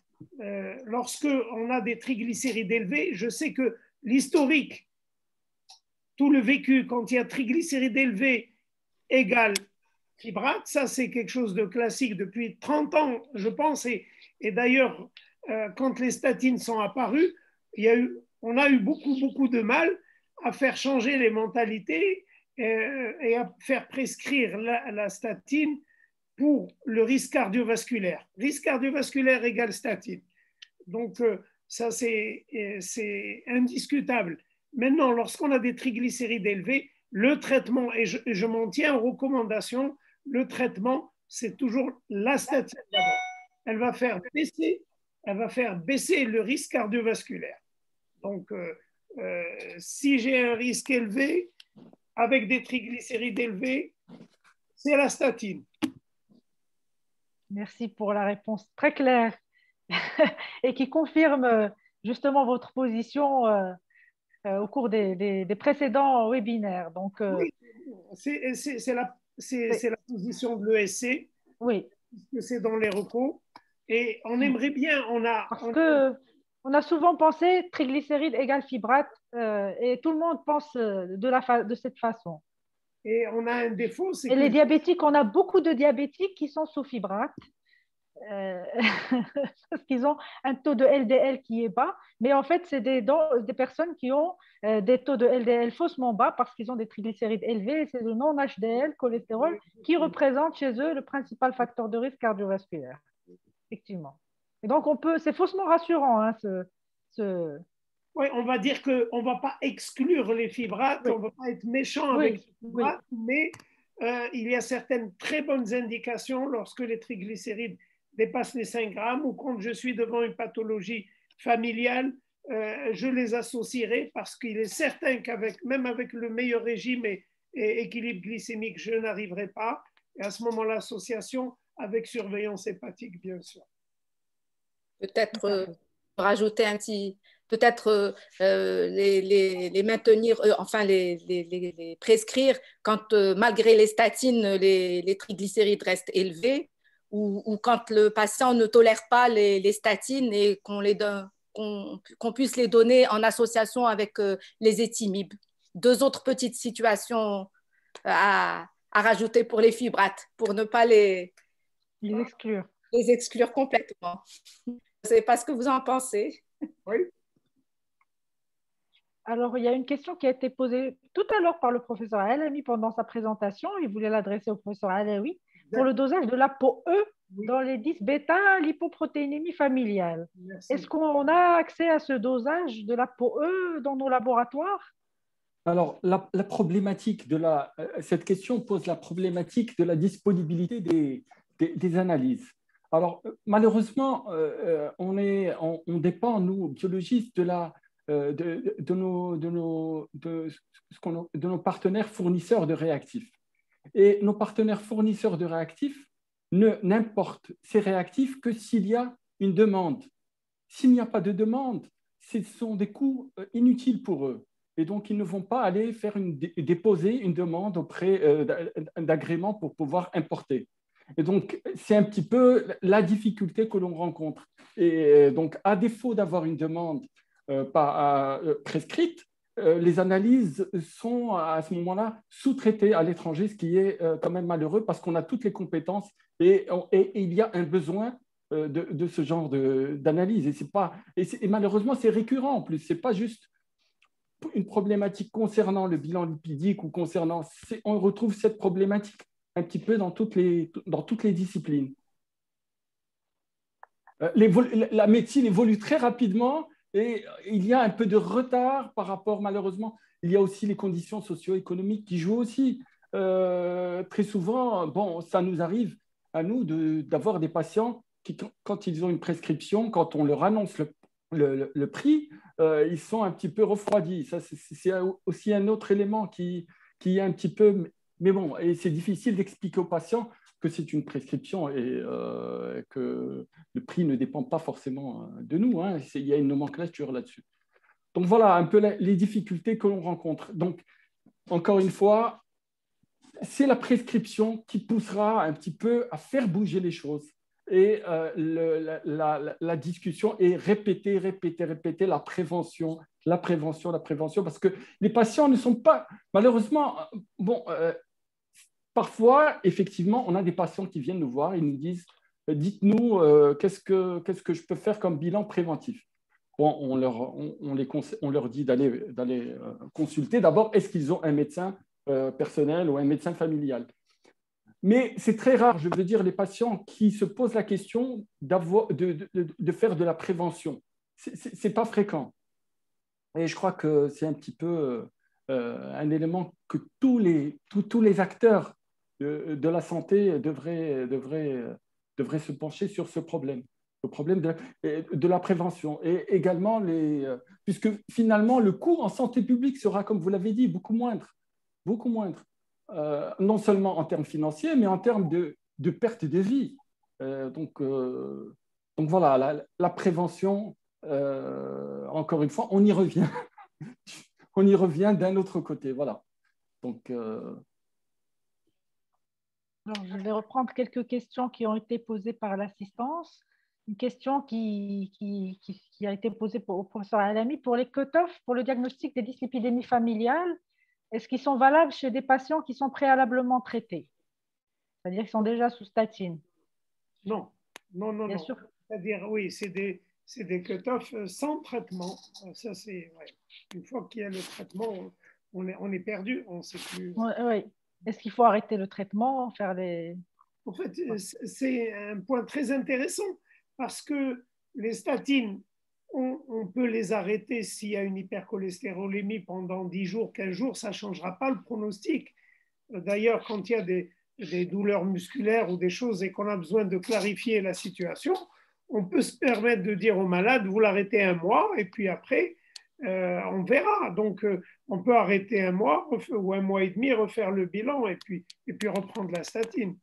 Lorsque on a des triglycérides élevés, je sais que l'historique, tout le vécu, quand il y a triglycérides élevés égale fibrate, ça c'est quelque chose de classique depuis 30 ans, je pense, et d'ailleurs, quand les statines sont apparues, on a eu beaucoup de mal à faire changer les mentalités et à faire prescrire la statine pour le risque cardiovasculaire. Risque cardiovasculaire égale statine. Donc, ça, c'est indiscutable. Maintenant, lorsqu'on a des triglycérides élevés, le traitement, et je m'en tiens aux recommandations, le traitement, c'est toujours la statine d'abord. Elle va faire baisser le risque cardiovasculaire. Donc, si j'ai un risque élevé, avec des triglycérides élevés, C'est la statine. Merci pour la réponse très claire et qui confirme justement votre position au cours des précédents webinaires. Donc, Oui, c'est la position de l'ESC, oui, que c'est dans les recours. Et on aimerait bien, parce que on a souvent pensé triglycérides égale fibrate et tout le monde pense de cette façon. et on a un défaut, c'est Et que les diabétiques, on a beaucoup de diabétiques qui sont sous fibrate. Parce qu'ils ont un taux de LDL qui est bas, mais en fait, c'est des personnes qui ont des taux de LDL faussement bas parce qu'ils ont des triglycérides élevés, c'est le non-HDL, cholestérol, qui représente chez eux le principal facteur de risque cardiovasculaire, effectivement. Et donc, c'est faussement rassurant, hein, oui, on va dire qu'on ne va pas exclure les fibrates, oui. on ne va pas être méchant Oui, avec les oui. fibrates, mais il y a certaines très bonnes indications lorsque les triglycérides dépassent les 5 grammes ou quand je suis devant une pathologie familiale, je les associerai parce qu'il est certain même avec le meilleur régime et équilibre glycémique, je n'arriverai pas. Et à ce moment-là, l'association avec surveillance hépatique, bien sûr. Peut-être rajouter un petit, peut-être les maintenir, enfin les prescrire quand malgré les statines, les triglycérides restent élevés ou quand le patient ne tolère pas les statines et qu'on puisse les donner en association avec les étimibes. Deux autres petites situations à rajouter pour les fibrates, pour ne pas les exclure. Les exclure complètement. Je ne sais pas ce que vous en pensez. Oui. Alors, il y a une question qui a été posée tout à l'heure par le professeur Alami pendant sa présentation. Il voulait l'adresser au professeur Alaoui pour le dosage de l'ApoE dans les 10 bêta lipoprotéinémie familiale. Est-ce qu'on a accès à ce dosage de l'ApoE dans nos laboratoires? Alors, la problématique cette question pose la problématique de la disponibilité des analyses. Alors, malheureusement, on dépend, nous, biologistes, de nos partenaires fournisseurs de réactifs. Et nos partenaires fournisseurs de réactifs n'importent ces réactifs que s'il y a une demande. S'il n'y a pas de demande, ce sont des coûts inutiles pour eux. Et donc, ils ne vont pas aller déposer une demande auprès d'agrément pour pouvoir importer. Et donc, c'est un petit peu la difficulté que l'on rencontre. Et donc, à défaut d'avoir une demande prescrite, les analyses sont à ce moment-là sous-traitées à l'étranger, ce qui est quand même malheureux parce qu'on a toutes les compétences et il y a un besoin de ce genre d'analyse. Et malheureusement, c'est récurrent en plus. Ce n'est pas juste une problématique concernant le bilan lipidique ou concernant… On retrouve cette problématique un petit peu dans toutes les disciplines. La médecine évolue très rapidement et il y a un peu de retard par rapport, malheureusement. Il y a aussi les conditions socio-économiques qui jouent aussi. Très souvent, bon, ça nous arrive à nous d'avoir des patients qui, quand ils ont une prescription, quand on leur annonce le prix, ils sont un petit peu refroidis. Ça, c'est aussi un autre élément qui est un petit peu… Mais bon, et c'est difficile d'expliquer aux patients que c'est une prescription et que le prix ne dépend pas forcément de nous. Hein. Il y a une nomenclature là-dessus. Donc voilà un peu les difficultés que l'on rencontre. Donc, encore une fois, c'est la prescription qui poussera un petit peu à faire bouger les choses. Et la discussion est répéter la prévention, parce que les patients ne sont pas, malheureusement, bon, parfois, effectivement, on a des patients qui viennent nous voir et nous disent « Dites-nous, qu'est-ce que je peux faire comme bilan préventif ?» Bon, on leur dit d'aller consulter. D'abord, est-ce qu'ils ont un médecin personnel ou un médecin familial? Mais c'est très rare, je veux dire, les patients qui se posent la question de faire de la prévention. Ce n'est pas fréquent. Et je crois que c'est un petit peu un élément que tous les acteurs de la santé devraient se pencher sur ce problème, le problème de la prévention. Et également, puisque finalement, le coût en santé publique sera, comme vous l'avez dit, beaucoup moindre. Beaucoup moindre. non seulement en termes financiers, mais en termes de perte de vie. Donc voilà, la prévention, encore une fois, on y revient. On y revient d'un autre côté. Voilà. Donc, Alors, je vais reprendre quelques questions qui ont été posées par l'assistance. Une question qui a été posée au professeur Alami. Pour les cut-offs, pour le diagnostic des dyslipidémies familiales, est-ce qu'ils sont valables chez des patients qui sont préalablement traités? C'est-à-dire qu'ils sont déjà sous statine? Non, non, non, Bien non. sûr. C'est-à-dire, oui, c'est des cut-offs sans traitement. Ça, c'est, ouais. Une fois qu'il y a le traitement, on est perdu, on ne sait plus. Oui, oui. Est-ce qu'il faut arrêter le traitement, faire les... En fait, c'est un point très intéressant parce que les statines, on peut les arrêter s'il y a une hypercholestérolémie pendant 10 jours, 15 jours, ça ne changera pas le pronostic. D'ailleurs, quand il y a des douleurs musculaires ou des choses et qu'on a besoin de clarifier la situation, on peut se permettre de dire au malade, vous l'arrêtez un mois et puis après, on verra. Donc, on peut arrêter un mois ou un mois et demi, refaire le bilan et puis reprendre la statine.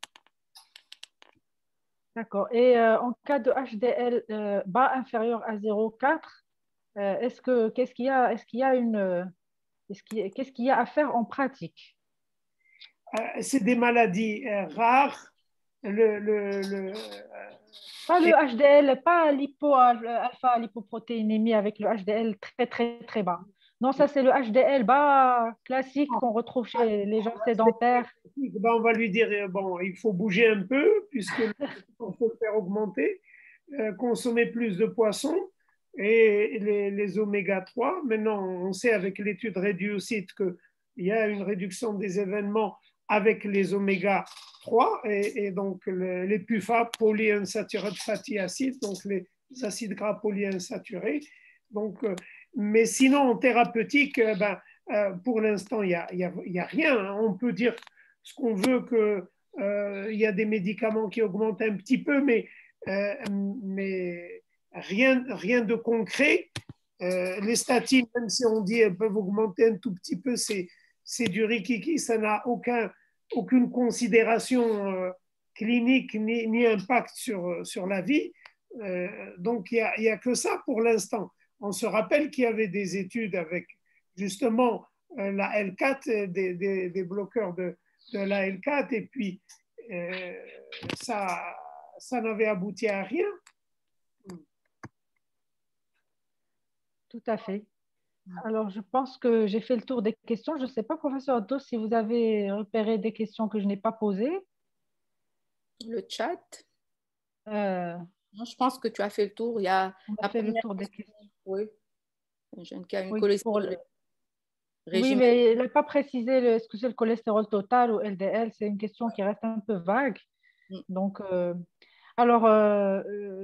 D'accord. Et en cas de HDL bas inférieur à 0,4, qu'est-ce qu'il y a, qu'est-ce qu'il y a à faire en pratique? C'est des maladies rares. Pas le HDL, pas alpha lipoprotéinémie avec le HDL très très très bas. Non, ça c'est le HDL bas classique qu'on retrouve chez les gens sédentaires. Ben, on va lui dire bon, il faut bouger un peu puisque on peut le faire augmenter, consommer plus de poissons et les oméga 3. Maintenant, on sait avec l'étude Reducit qu'il y a une réduction des événements avec les oméga 3 et donc les PUFA, polyunsaturated fatty acids, donc les acides gras polyinsaturés. Donc, mais sinon, en thérapeutique, pour l'instant, il n'y a rien. Hein. On peut dire ce qu'on veut qu'il y a des médicaments qui augmentent un petit peu, mais rien de concret. Les statines, même si on dit qu'elles peuvent augmenter un tout petit peu, c'est du rikiki, ça n'a aucune considération clinique ni impact sur la vie. Donc, il n'y a que ça pour l'instant. On se rappelle qu'il y avait des études avec justement la L4, des bloqueurs de la L4, et puis ça n'avait abouti à rien. Tout à fait. Alors, je pense que j'ai fait le tour des questions. Je ne sais pas, professeur Otto, si vous avez repéré des questions que je n'ai pas posées. Le chat. Non, je pense que tu as fait le tour. Il y a on a fait le tour des questions. Oui. Un jeune qui a une oui, cholestérol. Oui, mais il n'a pas précisé est-ce que c'est le cholestérol total ou LDL. C'est une question qui reste un peu vague. Donc, alors,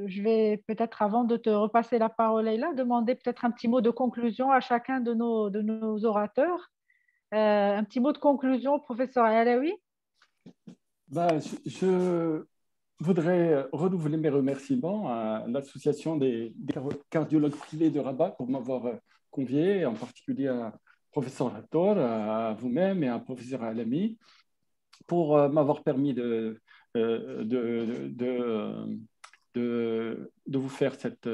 je vais peut-être, avant de te repasser la parole, Leïla, demander peut-être un petit mot de conclusion à chacun de nos orateurs. Un petit mot de conclusion, professeur Alaoui. Je voudrais renouveler mes remerciements à l'association des cardiologues privés de Rabat pour m'avoir convié, en particulier à professeur Hattor, à vous-même et à professeur Alami, pour m'avoir permis de vous faire cette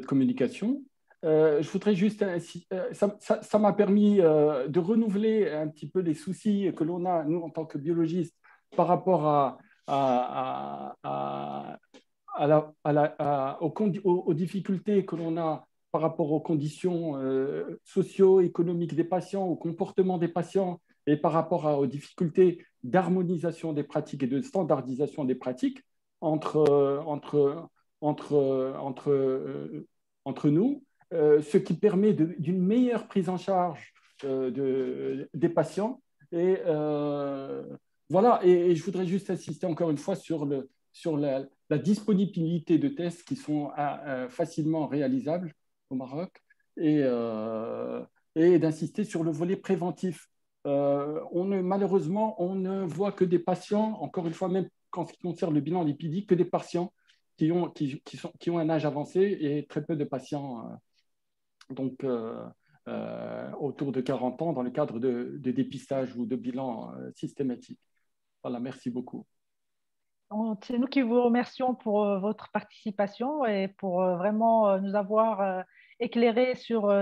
communication. Je voudrais juste, ça m'a permis de renouveler un petit peu les soucis que l'on a, nous, en tant que biologistes, par rapport aux difficultés que l'on a par rapport aux conditions socio-économiques des patients, au comportement des patients et par rapport aux difficultés d'harmonisation des pratiques et de standardisation des pratiques entre nous, ce qui permet d'une meilleure prise en charge des patients. Et voilà, et je voudrais juste insister encore une fois sur la disponibilité de tests qui sont facilement réalisables au Maroc et d'insister sur le volet préventif. Malheureusement, on ne voit que des patients, encore une fois, même en ce qui concerne le bilan lipidique, que des patients qui ont un âge avancé et très peu de patients. Donc, autour de 40 ans dans le cadre de dépistage ou de bilan systématique. Voilà, merci beaucoup. C'est nous qui vous remercions pour votre participation et pour vraiment nous avoir éclairé sur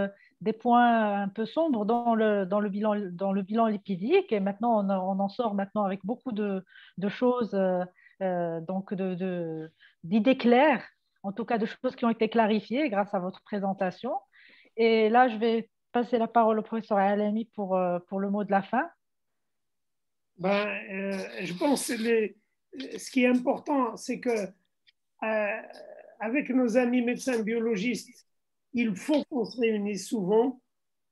des points un peu sombres dans le bilan lipidique. Et maintenant, on en sort maintenant avec beaucoup de choses, donc d'idées claires, en tout cas de choses qui ont été clarifiées grâce à votre présentation. Et là, je vais passer la parole au professeur Alami pour le mot de la fin. Je pense que ce qui est important, c'est que avec nos amis médecins biologistes, il faut qu'on se réunisse souvent.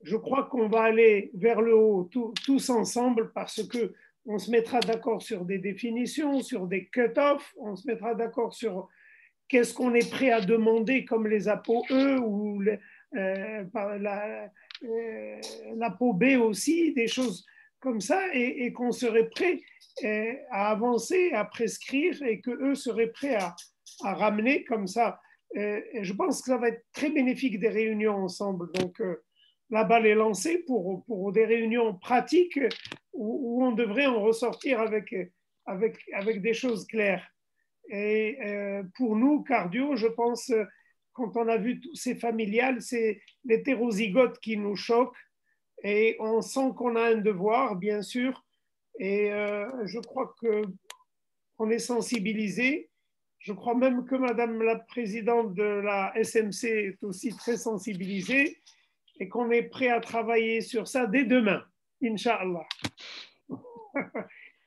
Je crois qu'on va aller vers le haut tous ensemble parce qu'on se mettra d'accord sur des définitions, sur des cut-offs, on se mettra d'accord sur qu'est-ce qu'on est prêt à demander comme les ApoE ou l'ApoB aussi, des choses comme ça, et qu'on serait prêt à avancer, à prescrire et qu'eux seraient prêts à ramener comme ça. Et je pense que ça va être très bénéfique des réunions ensemble. Donc, la balle est lancée pour des réunions pratiques où on devrait en ressortir avec des choses claires. Et pour nous, cardio, je pense, quand on a vu tous ces familiales, c'est l'hétérozygote qui nous choque. Et on sent qu'on a un devoir, bien sûr. Et je crois qu'on est sensibilisé. Je crois même que Madame la Présidente de la SMC est aussi très sensibilisée et qu'on est prêt à travailler sur ça dès demain, Inch'Allah.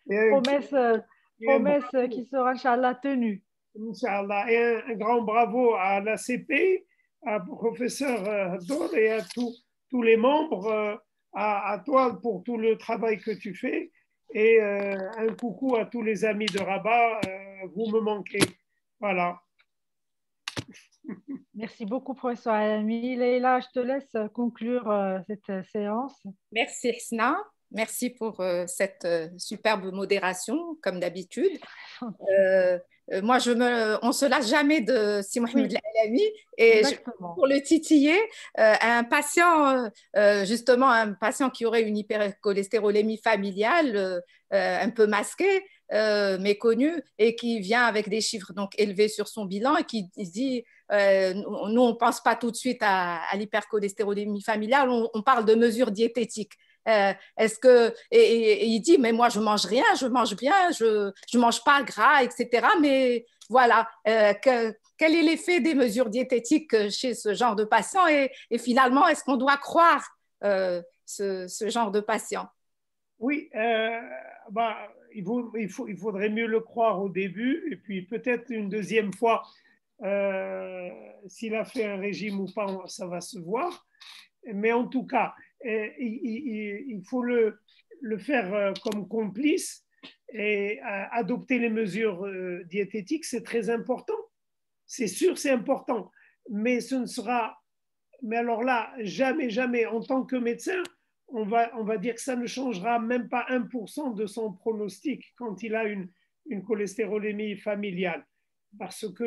Promesse qui sera, Inch'Allah, tenue. Inch'Allah. Et un grand bravo à l'ACP, à professeur Dor et à tous les membres, à toi pour tout le travail que tu fais. Et un coucou à tous les amis de Rabat, vous me manquez. Voilà. Merci beaucoup, professeur Alami. Leïla, je te laisse conclure cette séance. Merci, Hsna. Merci pour cette superbe modération, comme d'habitude. Moi, on ne se lasse jamais de Si Mohamed Alami. Et pour le titiller, un patient, justement, un patient qui aurait une hypercholestérolémie familiale, un peu masquée, méconnue, et qui vient avec des chiffres donc élevés sur son bilan et qui dit nous, on ne pense pas tout de suite à l'hypercholestérolémie familiale, on parle de mesures diététiques. Est-ce que et il dit mais moi je mange rien, je mange bien, je mange pas gras, etc. Mais voilà, quel est l'effet des mesures diététiques chez ce genre de patient et finalement est-ce qu'on doit croire ce genre de patient? Oui, il faudrait mieux le croire au début et puis peut-être une deuxième fois s'il a fait un régime ou pas, ça va se voir. Mais en tout cas, il faut le faire comme complice et adopter les mesures diététiques, c'est très important. C'est sûr, c'est important. Mais ce ne sera... Mais alors là, jamais, en tant que médecin, on va dire que ça ne changera même pas 1% de son pronostic quand il a une cholestérolémie familiale. Parce que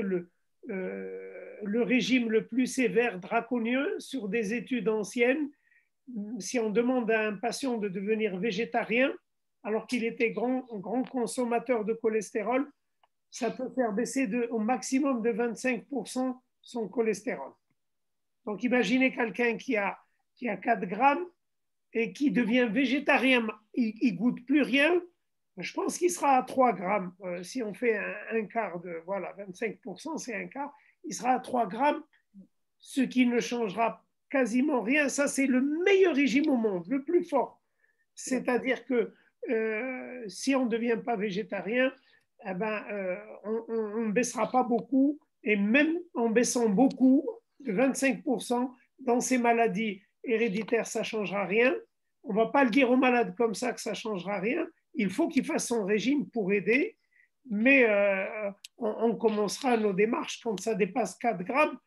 le régime le plus sévère, draconien, sur des études anciennes, si on demande à un patient de devenir végétarien, alors qu'il était grand consommateur de cholestérol, ça peut faire baisser au maximum de 25% son cholestérol. Donc imaginez quelqu'un qui a 4 grammes et qui devient végétarien, il ne goûte plus rien, je pense qu'il sera à 3 grammes. Si on fait un quart de, 25%, c'est un quart, il sera à 3 grammes, ce qui ne changera quasiment rien. Ça, c'est le meilleur régime au monde, le plus fort. C'est-à-dire que si on ne devient pas végétarien, on ne baissera pas beaucoup, et même en baissant beaucoup, de 25%, dans ces maladies héréditaires, ça ne changera rien. On ne va pas le dire aux malades comme ça que ça ne changera rien. Il faut qu'il fasse son régime pour aider, mais on commencera nos démarches quand ça dépasse 4 grammes.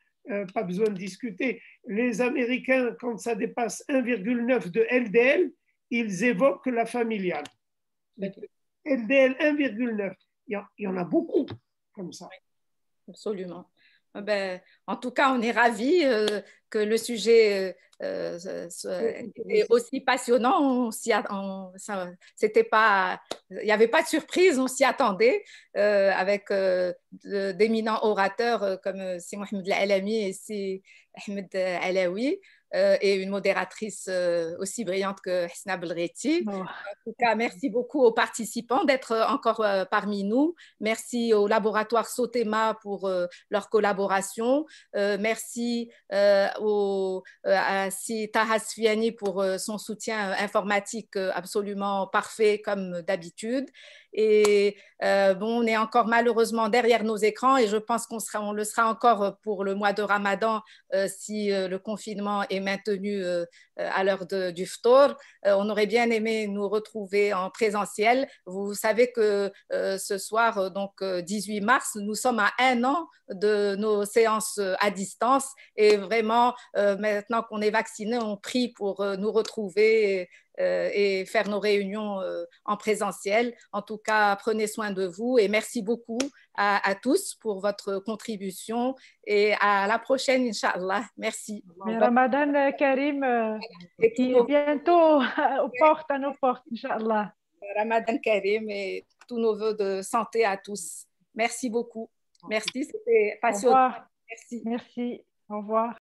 Pas besoin de discuter. Les Américains, quand ça dépasse 1,9 de LDL, ils évoquent la familiale. LDL 1,9. Il y en a beaucoup comme ça. Absolument. Ben, en tout cas, on est ravis que le sujet est aussi passionnant. C'était pas, il n'y avait pas de surprise, on s'y attendait avec d'éminents orateurs comme Si Mohamed Alami et Si Ahmed Alaoui. Et une modératrice aussi brillante que Hesna Belghiti. Oh. En tout cas, merci beaucoup aux participants d'être encore parmi nous. Merci au laboratoire Sotema pour leur collaboration. Merci à Taha Sfiani pour son soutien informatique absolument parfait comme d'habitude. Et bon, on est encore malheureusement derrière nos écrans et je pense on le sera encore pour le mois de Ramadan si le confinement est maintenu à l'heure du ftour. On aurait bien aimé nous retrouver en présentiel. Vous savez que ce soir, donc 18 mars, nous sommes à 1 an de nos séances à distance et vraiment, maintenant qu'on est vacciné, on prie pour nous retrouver et faire nos réunions en présentiel. En tout cas, prenez soin de vous et merci beaucoup à tous pour votre contribution et à la prochaine, Inch'Allah. Merci. Mais Ramadan Karim, qui est bientôt à nos portes, Inch'Allah. Ramadan Karim et tous nos voeux de santé à tous. Merci beaucoup. Merci, c'était passionnant. Merci. Au revoir.